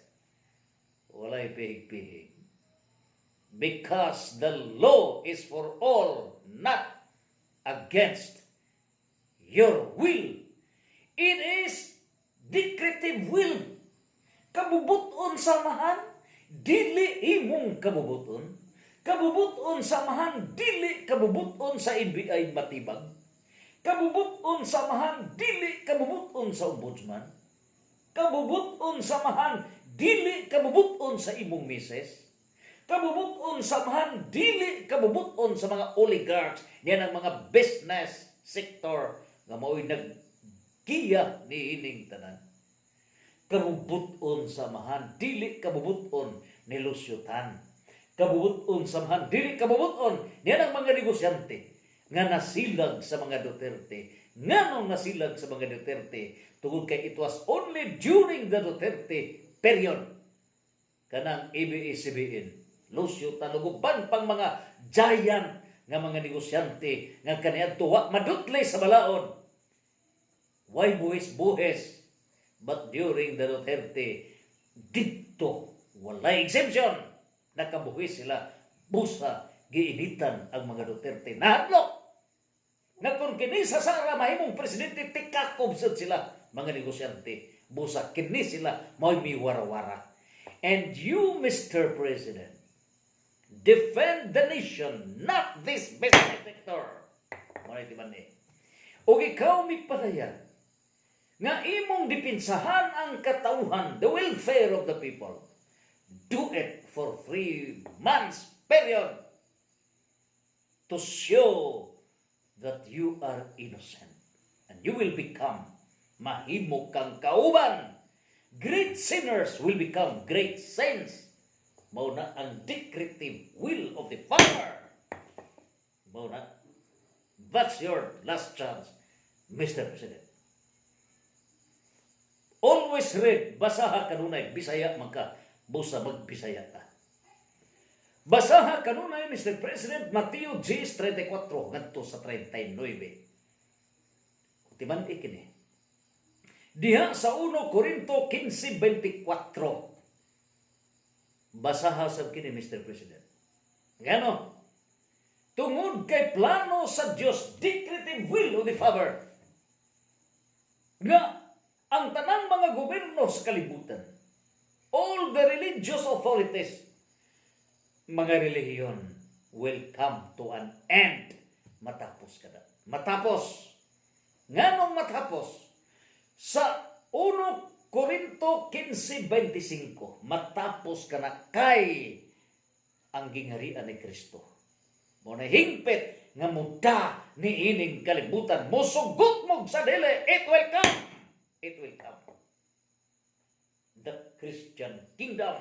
Speaker 1: Walay pihig-pihig. Because the law is for all, not against your will. It is decretive will. Kabubuton samahan, dili imong kabubuton. Kabubuton samahan, dili kabubuton sa NBI matibag. Kabubuton samahan, dili kabubuton sa ombudsman. Kabubuton samahan, dili kabubuton sa imong mises. Kabubuton samahan, dili kabubuton sa mga oligarchs, niyan ang mga business sector nga mao'y nagkiya ni ining tanan. Kabubuton samahan, dili kabubuton ni Lusyutan. Kabubuton samahan, dili kabubuton niyan ang mga negosyante nga nasilag sa mga Duterte. Nganong nasilag sa mga Duterte? Tungod kay it was only during the Duterte period kanang ABS-CBN, Lusyutan, uban pang mga giant nga mga negosyante nga kaniadto wa madutlay sa balaod. Why buhis-buhis? But during the Duterte, dito walay exemption. Nakabuhis sila, busa, giinitan ang mga Duterte. Nahadlok! Na kung kini sa Sara mahimong presidente, tikakob sila, mga negosyante. Busa, kini sila, may miwara-wara. And you, Mr. President, defend the nation, not this business sector. Muna iti man o ikaw mi padayan, nga imong dipinsahan ang katauhan, the welfare of the people. Do it for 3 months period to show that you are innocent. And you will become mahimo kang kauban. Great sinners will become great saints. Mao na ang decretive will of the Father. Mao na. That's your last chance, Mr. President. Always read, basaha kanunay, Bisaya magka, busa magbisaya ka. Basaha kanunay, Mr. President, Mateo 10:34 ngadto sa 39. Timan ikini. Diha sa 1 Corinto 15:24. Basaha sa kini, Mr. President. Ngano? Tungod kay plano sa Dios, decretive will of the Father, nga ang tanang mga gobyerno sa kalibutan, all the religious authorities, mga relihiyon will come to an end. Matapos kada. Matapos. Nganong matapos? Sa 1 Corinto 15:25, matapos ka na kay ang gingharian ni Kristo. Muna hingpit nga muda ni ining kalibutan. Musugot mo sa dili. It will come. It will come. The Christian kingdom.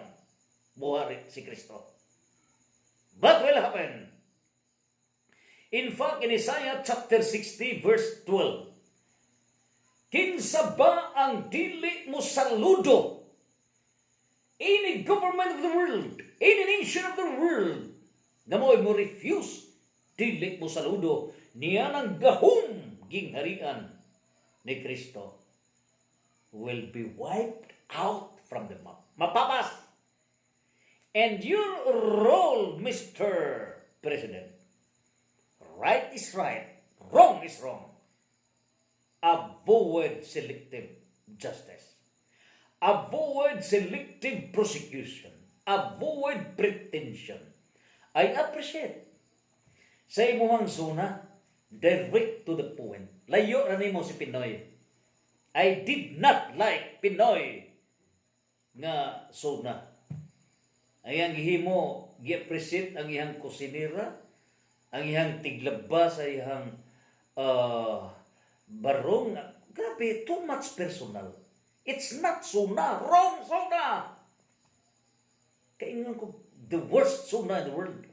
Speaker 1: Buhari si Kristo. What will happen? In fact, in Isaiah chapter 60 verse 12, kinsa ba ang dili mo saludo? Any government of the world, any nation of the world, na mo refuse, dili mo saludo, niya ng gahom gingharian ni Kristo will be wiped out from the map. Mapapas. And your role, Mr. President, right is right, wrong is wrong. Avoid selective justice. Avoid selective prosecution. Avoid pretension. I appreciate sa imuhang zona, direct to the point. Layo na nimo si Pinoy. I did not like Pinoy nga zona. Ang iyang gihimo, gi-appreciate ang iyang kusinira, ang iyang tiglaba sa iyang barong. Grabe, too much personal. It's not suna, wrong suna. Kaingan ko, the worst suna in the world.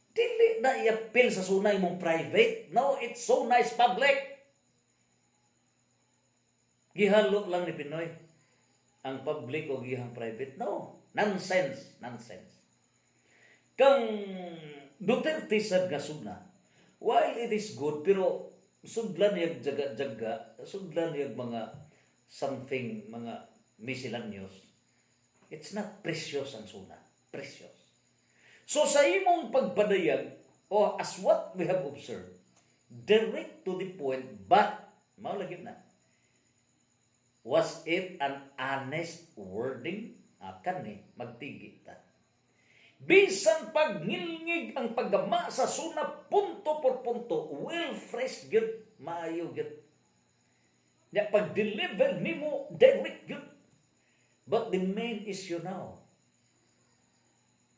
Speaker 1: Dili na i-appeal sa suna mong private. No, it's so nice public. Gihalo lang ni Pinoy ang public o gihang private. No, nonsense, nonsense. Kang Duterte sad nga suna, while it is good, pero sudlan yung jaga-jaga, sudlan yung mga something, mga miscellaneous, it's not precious ang suna. Precious. So sa imong pagpadayag, o as what we have observed, direct to the point, but, maulagin na, was it an honest wording? Akan ni, magtigit ta. Bisan pagngilngig ang paggama sa suna punto por punto, well fresh gyud, maayo gyud. Ya pag-deliver nimo direct gyud. But the main issue now,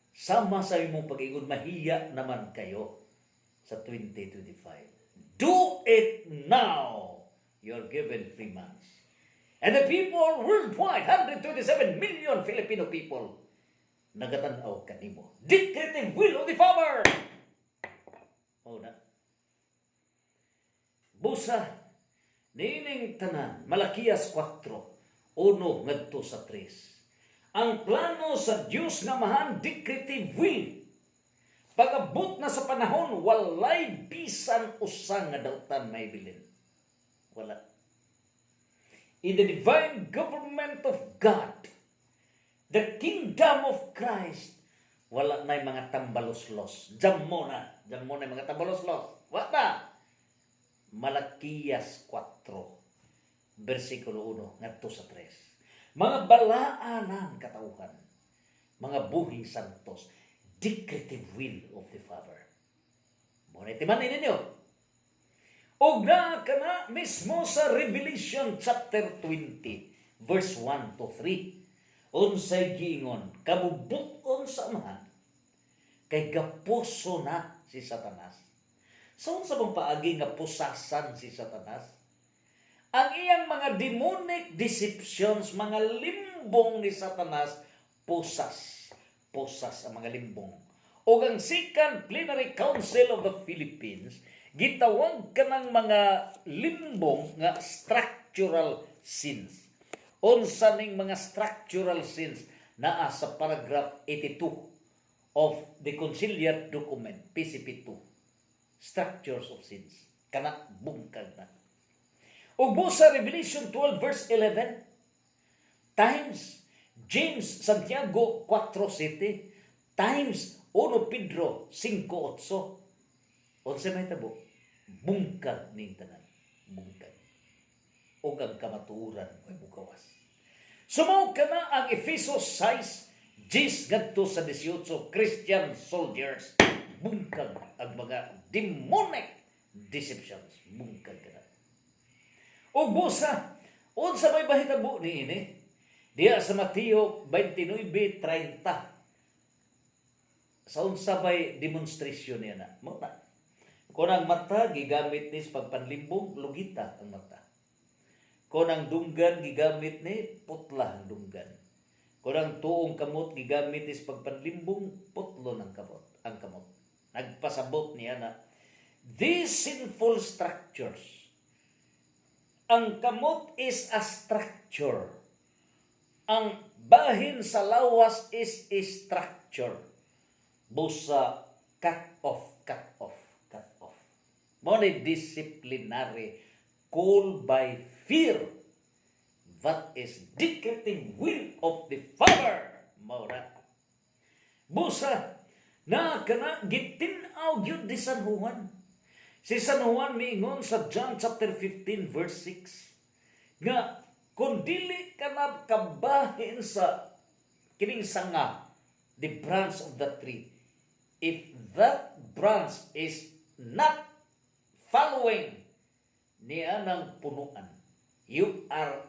Speaker 1: sama sa imong pag-ingon, mahiya naman kayo sa 2025. Do it now. You're given 3 months. And the people worldwide, 127 million Filipino people, nagatanaw kanimo. Dictative will of the Father. Oh na. Busa, nining tanan, Malakias 4, 1 ngadto sa 3. Ang plano sa Diyos nga mahan, dictative will. Pag-abot na sa panahon, walay bisan usang nga dautan may bilin. Wala. In the divine government of God, the kingdom of Christ, wala na yung mga tambaloslos. Diyan mo na yung mga tambaloslos. Wala. Malakias 4, versikulo 1, ngadto sa 3. Mga balaan ng katauhan, mga buhing santos, dictative will of the Father. Muna itimanin ninyo. O na ka na mismo sa Revelation chapter 20, verse 1 to 3. Unsay giingon, kabubuton sa amahan, kay gapuso na si Satanas. So, unsa bang paagi nga pusasan si Satanas? Ang iyang mga demonic deceptions, mga limbong ni Satanas, pusas ang mga limbong. O ang Second Plenary Council of the Philippines, gitawag ka ng mga limbong nga structural sins. Unsa ning mga structural sins naa sa paragraph 82 of the Conciliar Document, PCP2. Structures of sins. Kana bungkag na. Ug sa Revelation 12 verse 11 times James Santiago 4:7 times 1 Pedro 5:8 unsa may tabo bungkag ning tanan bungkag ug ang kamatuoran ay bukawas. Sumaw kana ang Efesos 6:10 ngadto sa 18 Christian soldiers bungkag ang mga demonic deceptions bungkag kana. O busa, unsa may bahitabo ni ini? Diya sa Mateo 29:30. Sa unsa may demonstration niya na? Muna. Kung ang mata gigamit ni sa pagpanlimbong, lugita ang mata. Kung ang dunggan gigamit ni, putla ang dunggan. Kung ang tuong kamot gigamit ni sa pagpanlimbong, putlo ng kamot, ang kamot. Nagpasabot niya na these sinful structures. Ang kamot is a structure. Ang bahin sa lawas is a structure. Busa, cut off. Muna disciplinary, called by fear. That is dictating will of the Father. Maura. Busa, na kana gitinaw gyud di San Juan. Si San Juan miingon sa John chapter 15 verse 6 nga kung dili ka na kabahin sa kining sanga, the branch of the tree, if that branch is not following niya ng punuan, you are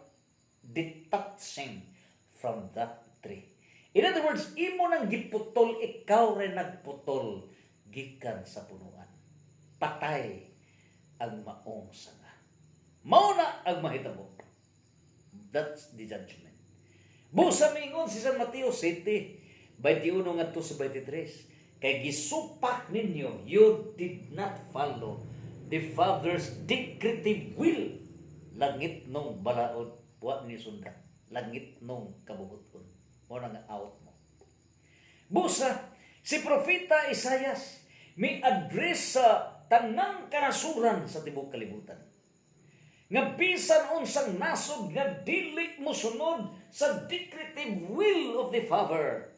Speaker 1: detaching from that tree. In other words, imo nang giputol, ikaw rin nagputol gikan sa punuan. Patay ang maong sanga. Mao na ang mahitabo. That's the judgment. Busa mingon si San Mateo 7, 21 ngadto sa 23. Kay gisupak ninyo, you did not follow the Father's decretive will. Langit nung balaod, wa ni sundan. Langit nung kabubuton. Mo na nga out mo. Busa, si Propeta Isaias may address sa tanang kanasuran sa tibok kalibutan. Nga bisan unsang nasod nga dili mo sunod sa decretive will of the Father,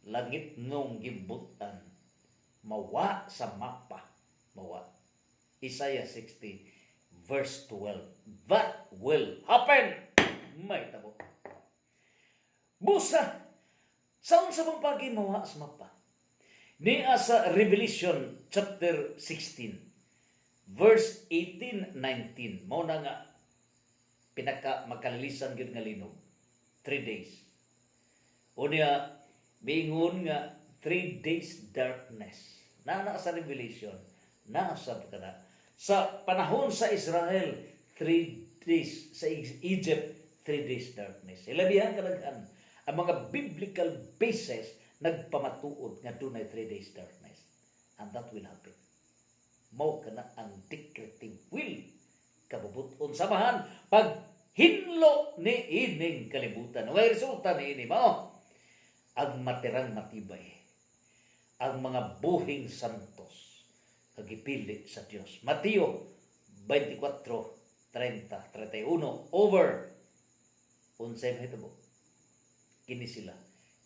Speaker 1: langit nung gibutan, mawa sa mapa, mawa. Isaiah 60 verse 12. That will happen. May tabo. Busa, sa unsa bang pagi mawa sa mapa? Niya sa Revelation chapter 16 verse 18-19. Mao na nga pinaka makalilisan gyud nga linog. 3 days. Unya bingon nga 3 days darkness. Na sa Revelation, na sa kada. Sa panahon sa Israel, 3 days. Sa Egypt, 3 days darkness. Ilabihan kalaghan ang mga biblical bases nagpamatuod nga dunay 3 days darkness. And that will happen. Mao kana ang decretive will kabubuton samahan pag hinlo ni ining kalibutan. Way resulta ni ini mao ang matirang matibay, ang mga buhing santos kagipili sa Dios. Mateo 24:30-31 over unsay mahitabo. Kini sila.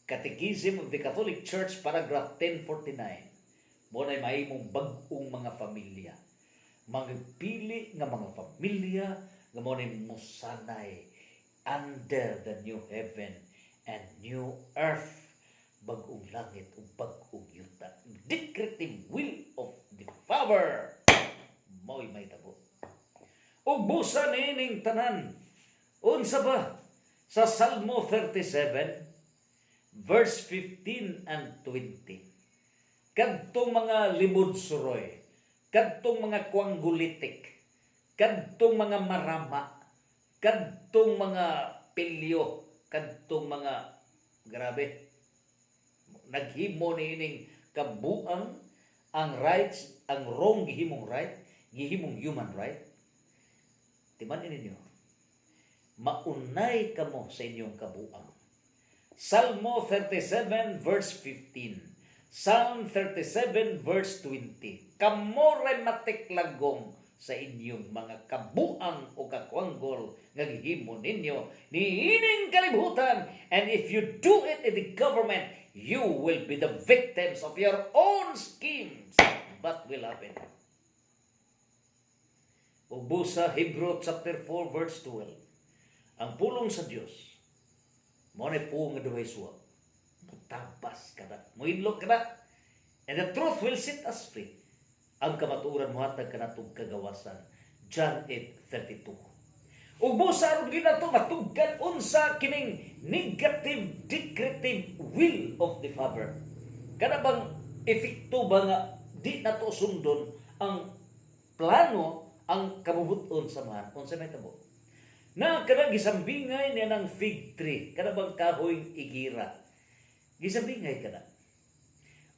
Speaker 1: Catechism of the Catholic Church, paragraph 1049. Mo na mahimong bag-ong mga pamilya. Magpili nga mga pamilya nga mo na musanay under the new heaven and new earth. Bag-ong langit o bag-ong yuta. Decretive will of the Father. Mo'y may tabo. O busa nining tanan. Unsa ba? Sa Salmo 37, verse 15 and 20. Kadtong mga limod suroy, kadtong mga kuanggulitik, kadtong mga marama, kadtong mga pilyo, kadtong mga grabe, naghimo niining kabuang ang rights, ang wrong gihimong right, gihimong human right. Timan ninyo, maunay kamo sa inyong kabuang. Salmo 37 verse 15. Psalm 37 verse 20. Kamo ray matiklagom sa inyong mga kabuang o kakuanggol nga gihimo ninyo niining kalibutan, and if you do it in the government, you will be the victims of your own schemes. What will happen? Ubo sa Hebrew chapter 4 verse 12. Ang pulong sa Dios mo na po nga duhay suwa. Mutabas ka na. Muinlog ka na. And the truth will set us free. Ang kamatuoran mo hatag ka na itong kagawasan. John 8:32. Ubo sa aron gina ito matugkan unsa kining negative decretive will of the Father. Kana bang epekto ba nga di na to sundon ang plano, ang kabubuton sa man. Unsa may tabo? Na kada gisambingay niya ng fig tree, kada bang kahoy igira. Gisambingay kada.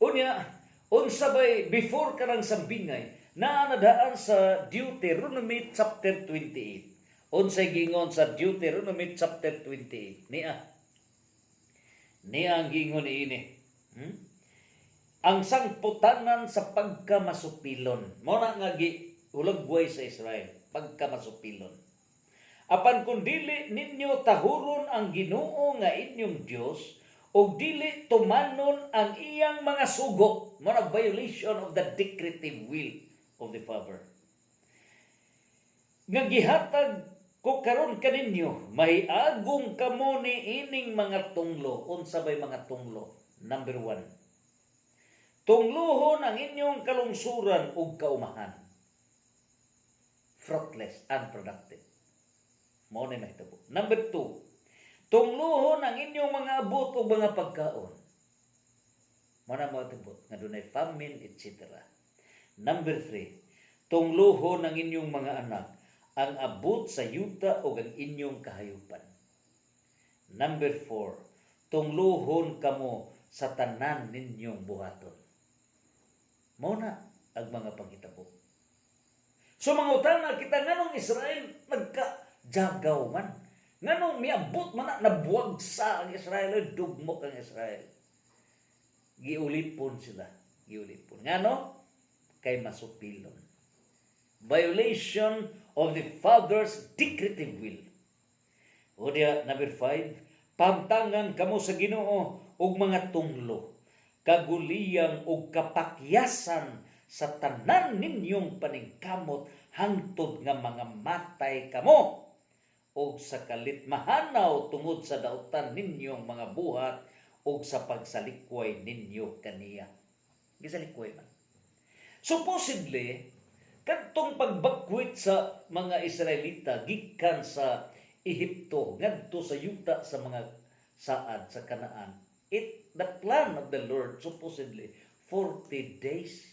Speaker 1: Unya, unsabay before karang sambingay, naanadaan sa Deuteronomy chapter 28. Unsay gingon sa Deuteronomy chapter 28. Niya ang gingon ini. Ang sangputanan sa pagkamasupilon. Mo na nga ulagway sa Israel, pagkamasupilon. Apan kung dili ninyo tahuron ang Ginoo nga inyong Dios, o dili tumanon ang iyang mga sugo, mo na violation of the decretive will of the Father. Nga gihatag ko karon kaninyo, mahiagong kamo ni ining mga tunglo. Unsa bay mga tunglo? Number 1. Tunglohon ang inyong kalungsuran ug kaumahan. Fruitless, unproductive. Mo na mahitabo. Number 2, Tungluhon ang inyong mga abot o mga pagkaon. Muna mo tubot, nga dunay famine, etc. Number 3, tungluhon ang inyong mga anak, ang abot sa yuta o ang inyong kahayupan. Number 4, tungluhon kamo sa tanan ninyong buhaton. Muna ang mga panghitabo. So mga utana kita nganong Israel nagka-jagaw man. Nganong miabot man na nabuwagsa ang Israel, dugmok ang Israel. Giulipon sila. Giulipon. Ngano? Kay masupilon. Violation of the Father's decretive will. O diya, number 5, pamtangan kamo sa Ginoo og mga tunglo, kaguliyang og kapakyasan sa tanan ninyong paningkamot hangtod nga mga matay kamo og sa kalit mahanaw tungod sa dautan ninyong mga buhat og sa pagsalikway ninyo kaniya. Gisalikway man. Supposedly, kadtong pagbakwit sa mga Israelita gikan sa Ehipto ngadto sa yuta sa mga saad sa Kanaan, the plan of the Lord supposedly 40 days.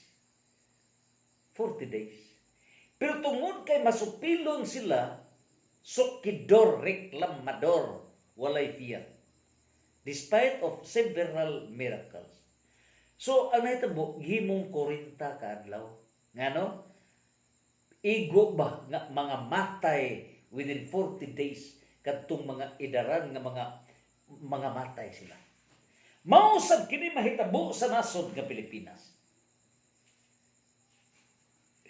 Speaker 1: 40 days. Pero tungod kay masupilon sila, sukidor, reklamador, walay fiat. Despite of several miracles. So, ano ito po? Himong 40 kaadlaw. Ngano? Igo ba nga mga matay within 40 days kadtong mga idaran nga mga matay sila. Mausab kini mahitabo sa nasod nga Pilipinas.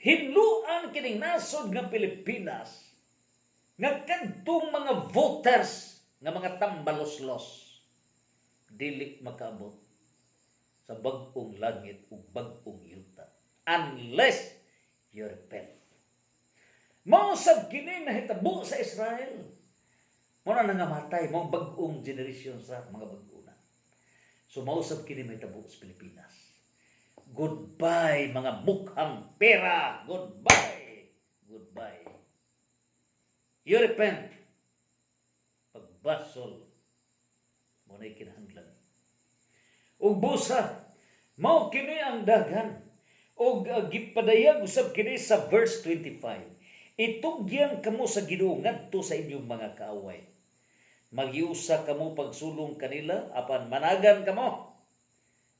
Speaker 1: Hinluan kining nasod nga Pilipinas nga kadtong mga voters nga mga tambaloslos dili makaabot sa bag-ong langit ug bag-ong yuta unless you repent. Mausab kini nahitabo sa Israel. Muna nangamatay mga bag-ong generation sa mga bag-una. So mausab kini mahitabo sa Pilipinas. Goodbye mga mukhang pera. Goodbye. Goodbye. You repent. Pagbasol mo na'y kinahanglan. Ug busa, mao kini ang daghan. Ug gipadayag usab kini sa verse 25. Itugyan kamo sa Ginoo ngadto sa inyong mga kaaway. Magiusa kamo pagsulong kanila apan managan kamo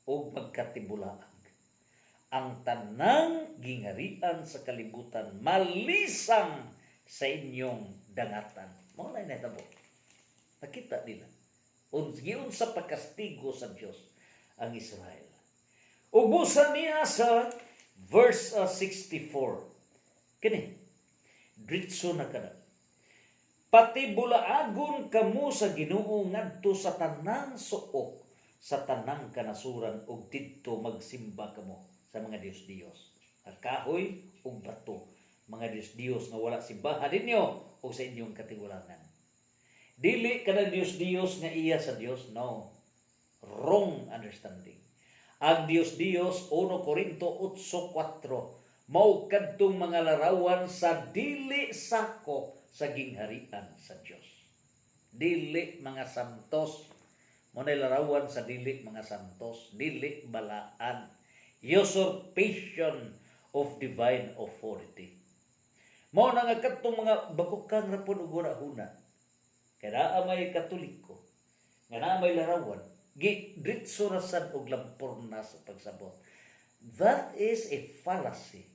Speaker 1: ug magkatibulaag. Ang tanang gingarian sa kalibutan malisang sa inyong dangatan. Mao na nahitabo. Nakita nila. Giun sa pagkastigo sa Dios ang Israel. Ubusan niya sa verse 64. Kini, dritso na kada. Pati bulaagon kamo sa Ginoo ngadto sa tanang suok sa tanang kanasuran ug didto magsimba kamo sa mga Dios-Dios. Kahoy ug bato, mga Dios-Dios nga wala simbahan ninyo o sa inyong katiwalangan. Dili ka na Diyos-Diyos nga iya sa Diyos. No. Wrong understanding. Ang Diyos-Diyos, 1 Corinto 8:4, mao kadtong mga larawan sa dili sakop sa gingharian sa Diyos. Dili mga santos. Muna larawan sa dili mga santos. Dili balaan. Usurpation of divine authority. Mao na nga kadtong mga bakukang rapon ug hunahuna. Kaya may Katoliko, nga may larawan, dritso rasad og lampurna sa pagsabot. That is a fallacy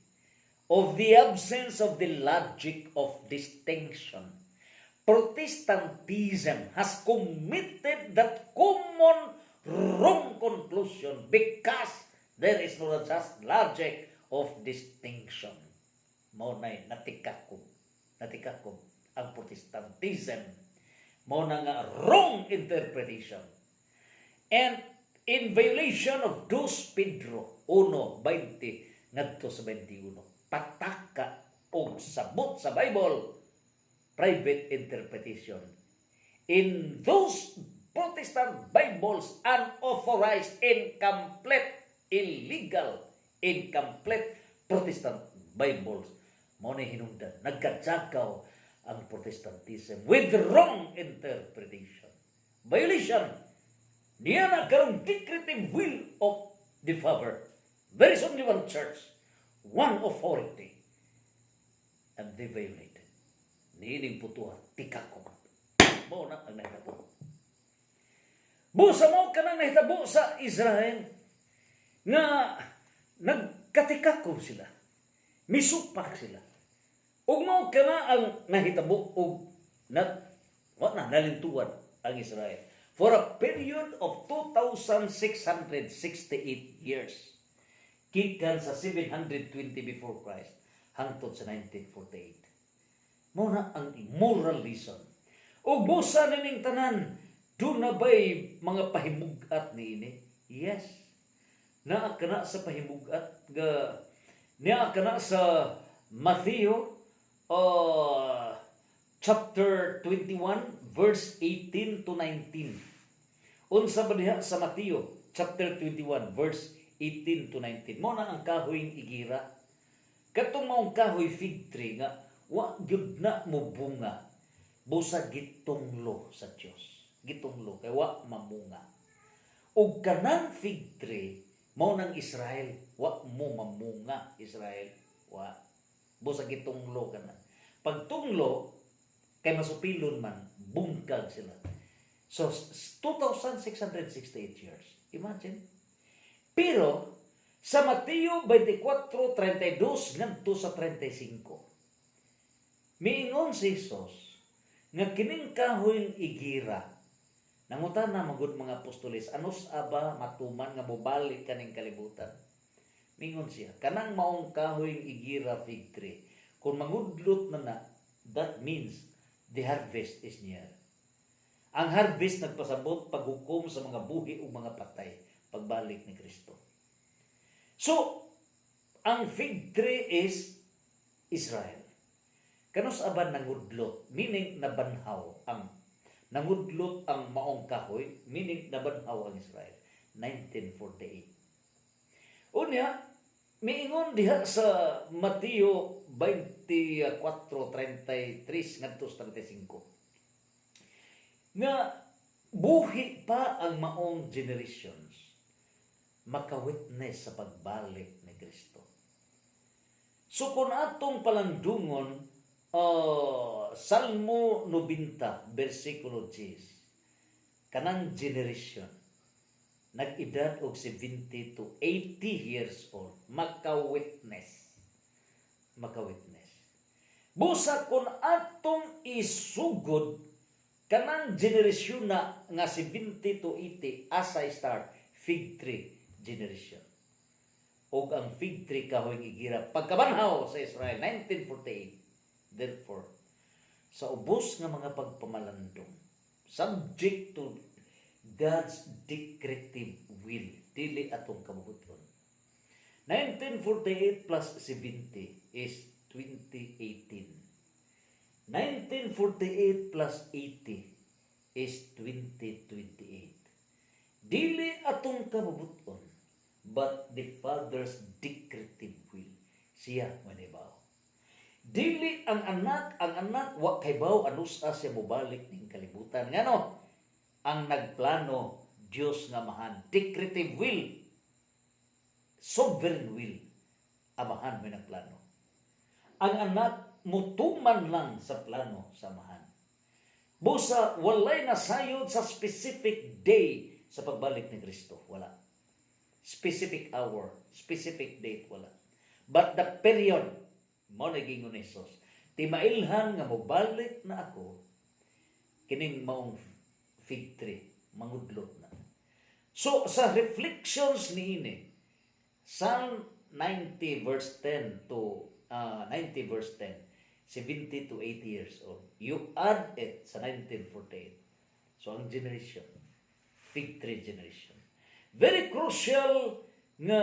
Speaker 1: of the absence of the logic of distinction. Protestantism has committed that common wrong conclusion because there is no just logic of distinction. Mao nay natikakob ang Protestantism. Mao na nga wrong interpretation. And in violation of 2 Pedro 1:20 ngadto sa 21, pataka og sabot sa Bible, private interpretation. In those Protestant Bibles, unauthorized, incomplete, illegal, incomplete Protestant Bibles, mao na hinungdan nagkajagaw ang Protestantism with wrong interpretation. Violation. Niya na karong decretive will of the Father. There is only one church, one authority. And they violated. Niining putuha, tikakong. Mao na ang nahitabo. Busa mo ka nang nahitabo sa Israel nga nagkatikakong sila. Misupak sila. Ug mao ka na ang nahitabo ug nalintuan ang Israel for a period of 2,668 years. Gikan sa 720 before Christ hangtod sa 1948. Mao na ang moral reason. Ug busa nining tanan, do na ba'y mga pahimugat niini? Yes. Naa kana sa pahimugat niya kana sa Matthew chapter 21 verse 18 to 19. Unsa ba diha sa Matthew chapter 21 verse 18 to 19? Mo na ang kahoyng igira. Katong maong kahoy fig tree nga wa gyud na mo bunga. Busa gitunglo sa Dios. Gitunglo kay wa mamunga. Ug kanang fig tree mao nang Israel, wa mo mamunga Israel. Wa. Busa gitunglo kana. Pag tunglo kay masupilon man, bungkag sila. So 2,668 years. Imagine. Pero sa Mateo 24:32 ngadto sa 35. Miingon si Jesus nga kining kahoyng igira nangutan na magud mga apostoles, anos aba matuman nga mobalik kaning kalibutan. Mingon siya, kanang maong kahoyng igira fig tree, kung mangudlot na, that means the harvest is near. Ang harvest nagpasabot paghukom sa mga buhi o mga patay, pagbalik ni Kristo. So, ang fig tree is Israel. Kanos aban nangudlot, meaning nabanhaw ang nangudlot ang maong kahoy, meaning nabanhaw ang Israel. 1948. Unya, miingon diha sa Mateo 24:33 ngadto sa 35. Nga buhi pa ang maong generations maka-witness sa pagbalik ni Kristo. So kung atong palandungon Salmo 90 versikulo 10, kanang generation nag-edad og 70 to 80 years old maka-witness. Busa kung atong isugod kanang generation na nga 70 to 80 as I start fig tree generation. Og ang fig tree kahoy igira pagkabanhaw sa Israel 1948. Therefore, sa ubos nga mga pagpamalandong, subject to God's decretive will, dili atong kabubuton. 1948 plus 70 is 2018. 1948 plus 80 is 2028. Dili atong kabubuton, but the Father's decretive will. Siya manibaw. Dili ang anak wa kay baw anus siya mobalik ning kalibutan. Ngano? Ang nagplano Dios nga mahan, decretive will, sovereign will, amahan may nagplano. Ang anak mutuman lang sa plano sa mahan. Busa walay nasayod sa specific day sa pagbalik ni Kristo, wala. Specific hour, specific date, wala. But the period mo naging unesos. Timailhan nga mobalik na ako kining maong fig tree, mangudlot na. So, sa reflections niini, Psalm 90 verse 10 to 90 verse 10, 70 to 80 years old, you add it sa 1948. So, ang generation, fig tree generation. Very crucial nga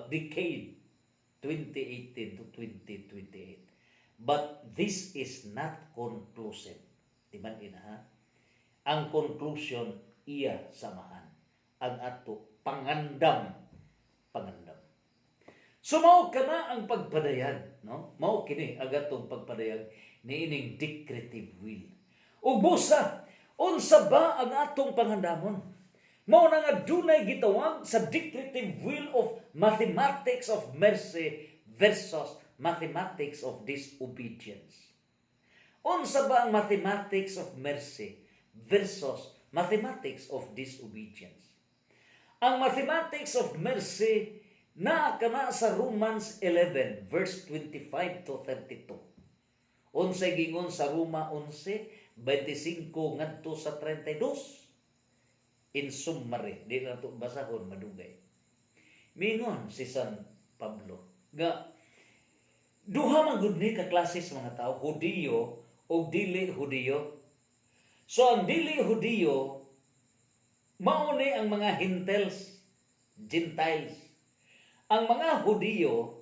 Speaker 1: decade, 2018 to 2028. But this is not conclusive. Timan ina ha? Ang conclusion iya samahan. Ang ato pangandam. So mao kana ang pagpadayag, no? Mao kini ang atong pagpadayag niining decretive will. Ug busa Unsa ba ang atong pangandamon? Mao na nga dunay gitawag sa decretive will of mathematics of mercy versus mathematics of disobedience. Unsa ba ang mathematics of mercy versus mathematics of disobedience? Ang mathematics of mercy naa kana sa Romans 11 verse 25 to 32. Unsay gingon sa Roma 11:25 ngadto sa 32. In summary, di na ito basahon madugay. Mingon si San Pablo, nga, duha man gud ni ka klase sa mga tao, Hudiyo o dili Hudiyo. So ang dili Hudiyo, mauni ang mga Gentiles. Ang mga Hudiyo,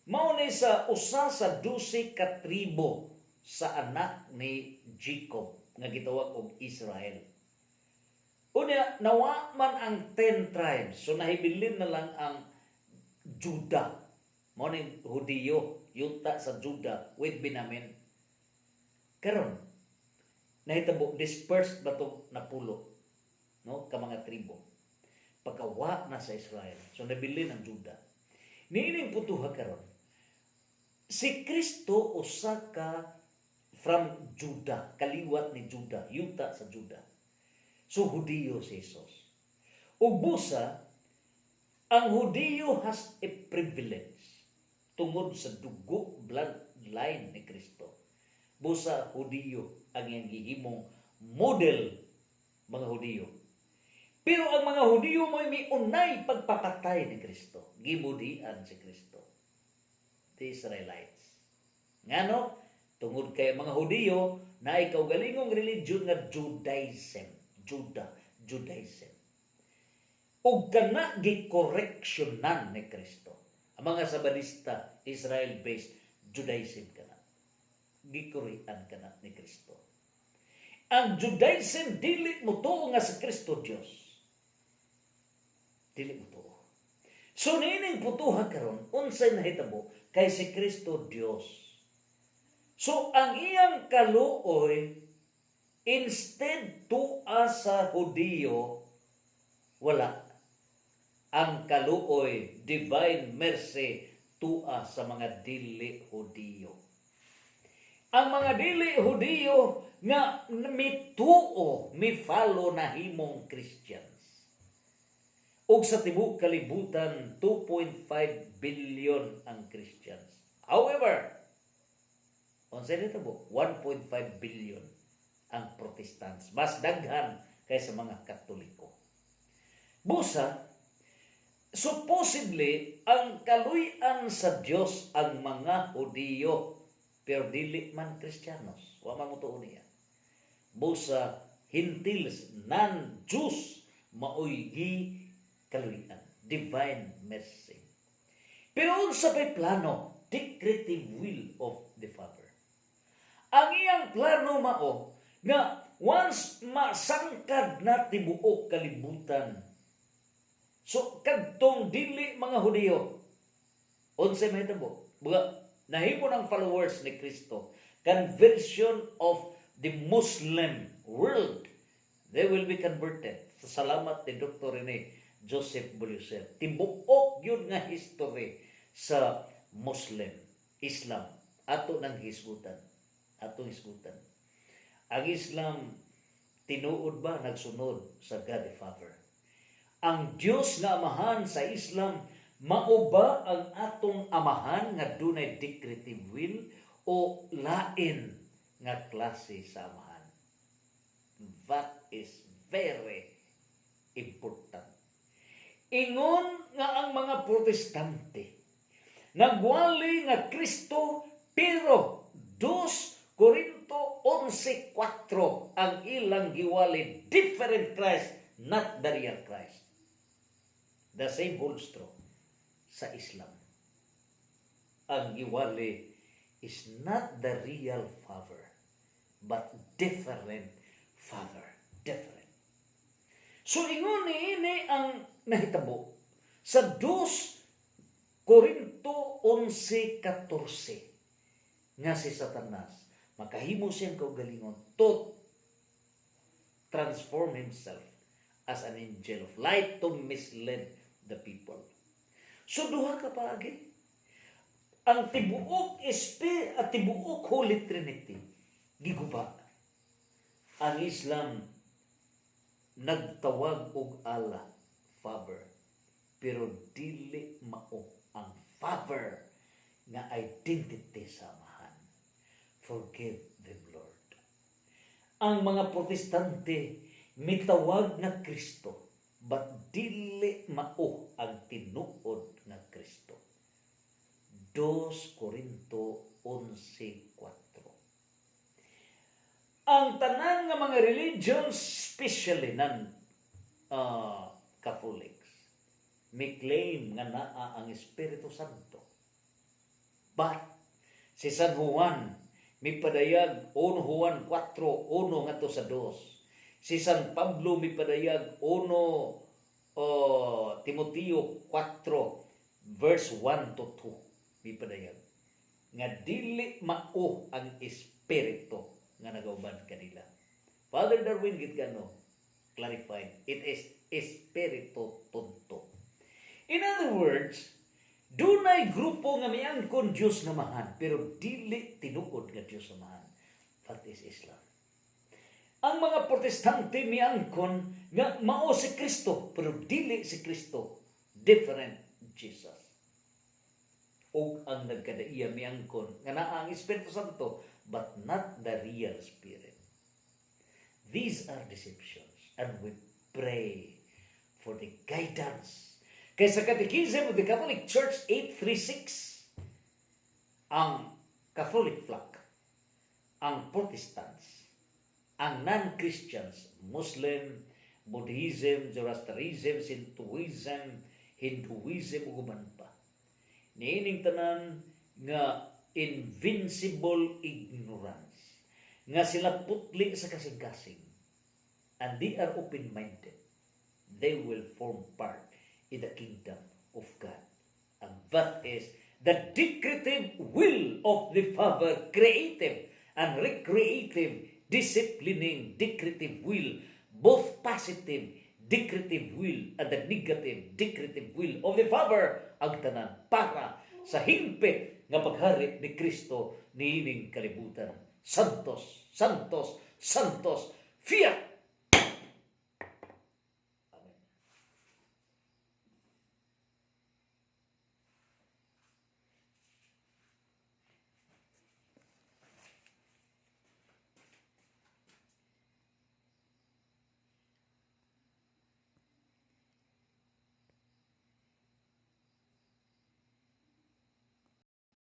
Speaker 1: mauni sa usa sa 12 ka tribo sa anak ni Jacob, nga gitawag og Israel. Unya, nawa man ang 10 tribes. So, nahibilin na lang ang Judah. Morning Hudiyo, yuta sa Judah with Benjamin. Karon, nahitabo, dispersed ba ito na pulo? No? Ka mga tribo. Pagkawa na sa Israel. So, nabilin ang Judah. Niining putuha karon. Si Kristo usa ka from Judah, kaliwat ni Judah, yuta sa Judah. So, Hudiyo si Jesus. Ug busa, ang Hudiyo has a privilege tungod sa dugo, bloodline ni Kristo. Busa, Hudiyo ang iyang gihimong model mga Hudiyo. Pero ang mga Hudiyo may unay pagpapatay ni Kristo. Gimudian si Kristo. The Israelites. Ngano? Tungod kay mga Hudiyo na ikaw galingong religion nga Judaism. Ug kana gi-correctionan ni Kristo. Ang mga Sabadista, Israel-based Judaism kana. Gi-correctan kana ni Kristo. Ang Judaism dili mo tuo nga sa Kristo Dios. Dili mo tuo. So nining putuha karon unsay nahitabo kay si Kristo Dios. So ang iyang kaluoy instead tuwa sa Hudiyo, wala. Ang kaluoy, divine mercy, tuwa sa mga dili Hudiyo. Ang mga dili Hudiyo nga mituo, follow na himong Christians. Ug sa tibuok kalibutan, 2.5 billion ang Christians. However, unsay nitabo, 1.5 billion ang Protestants. Mas daghan kaysa mga Katoliko. Busa, supposedly, ang kaluy-an sa Dios ang mga Hudiyo, pero dili man Kristiyanos. Wa man mo tuon niya. Busa, Gentiles, non-Jews, maoy kaluy-an. Divine mercy. Pero unsa pay plano? Decretive will of the Father. Ang iyang plano mao, nga once masangkad na tibuok kalibutan, so kadtong dili mga Hudiyo, unsay mahitabo? Nahimo ng followers ni Kristo, conversion of the Muslim world, they will be converted. Salamat ni Dr. Rene Joseph Boluser. Tibuok yun nga history sa Muslim, Islam, ato ng hisgutan. Ang Islam, tinuod ba nagsunod sa God the Father? Ang Diyos nga amahan sa Islam, mao ba ang atong amahan nga dunay decretive will o lain nga klase sa amahan? That is very important. Ingon nga ang mga Protestante, nagwali nga Kristo, pero 2 Corinto 11:4 ang ilang giwali, different Christ, not the real Christ. The same holds true sa Islam. Ang giwali is not the real Father, but different Father. Different. So ingon ini ang nahitabo sa 2 Corinto 11:14 nga si Satanas makahimo siyang kaugalingon transform himself as an angel of light to mislead the people. So duha ka paagi. Ang tibuok Espiritu at tibuok Holy Trinity giguba. Ang Islam nagtawag og Allah, Father, pero dili mao ang Father nga identity sa Amahan. Forgive them, Lord. Ang mga Protestante mitawag na Kristo, but dili mao ang tinuod nga Kristo. 2 Corinto 11:4. Ang tanan nga mga religions, especially ng Catholics, may claim nga naa ang Espiritu Santo. But si San Juan may padayag 1 Juan 4:1 ngadto sa 2. Si San Pablo may padayag 1 Timoteo 4 verse 1 to 2 may padayag nga dili mao ang espiritu nga nagauban kanila. Father Darwin Gitgano clarified, it is espiritu tonto. In other words, dunay grupo nga miangkon Dios nga mahan pero dili tinuod nga Dios nga mahan. That is Islam. Ang mga Protestante miangkon nga mao si Kristo pero dili si Kristo, different Jesus. O ang nagkadaiya miangkon nga naa ang Espiritu Santo but not the real Spirit. These are deceptions and we pray for the guidance. Kaya sa Catechism of the Catholic Church 836, ang Catholic flock, ang Protestants, ang non-Christians, Muslim, Buddhism, Zoroastrianism, Shintoism, Hinduism, ug uban pa. Niining tanan nga invincible ignorance, nga sila putli sa kasing-kasing, and they are open-minded. They will form part in the kingdom of God. And that is the decretive will of the Father, creative and recreative, disciplining, decretive will, both positive, decretive will, and the negative, decretive will of the Father, ang tanan para sa hingpit nga paghari ni Kristo niining kalibutan. Santos, Santos, Santos, Fiat!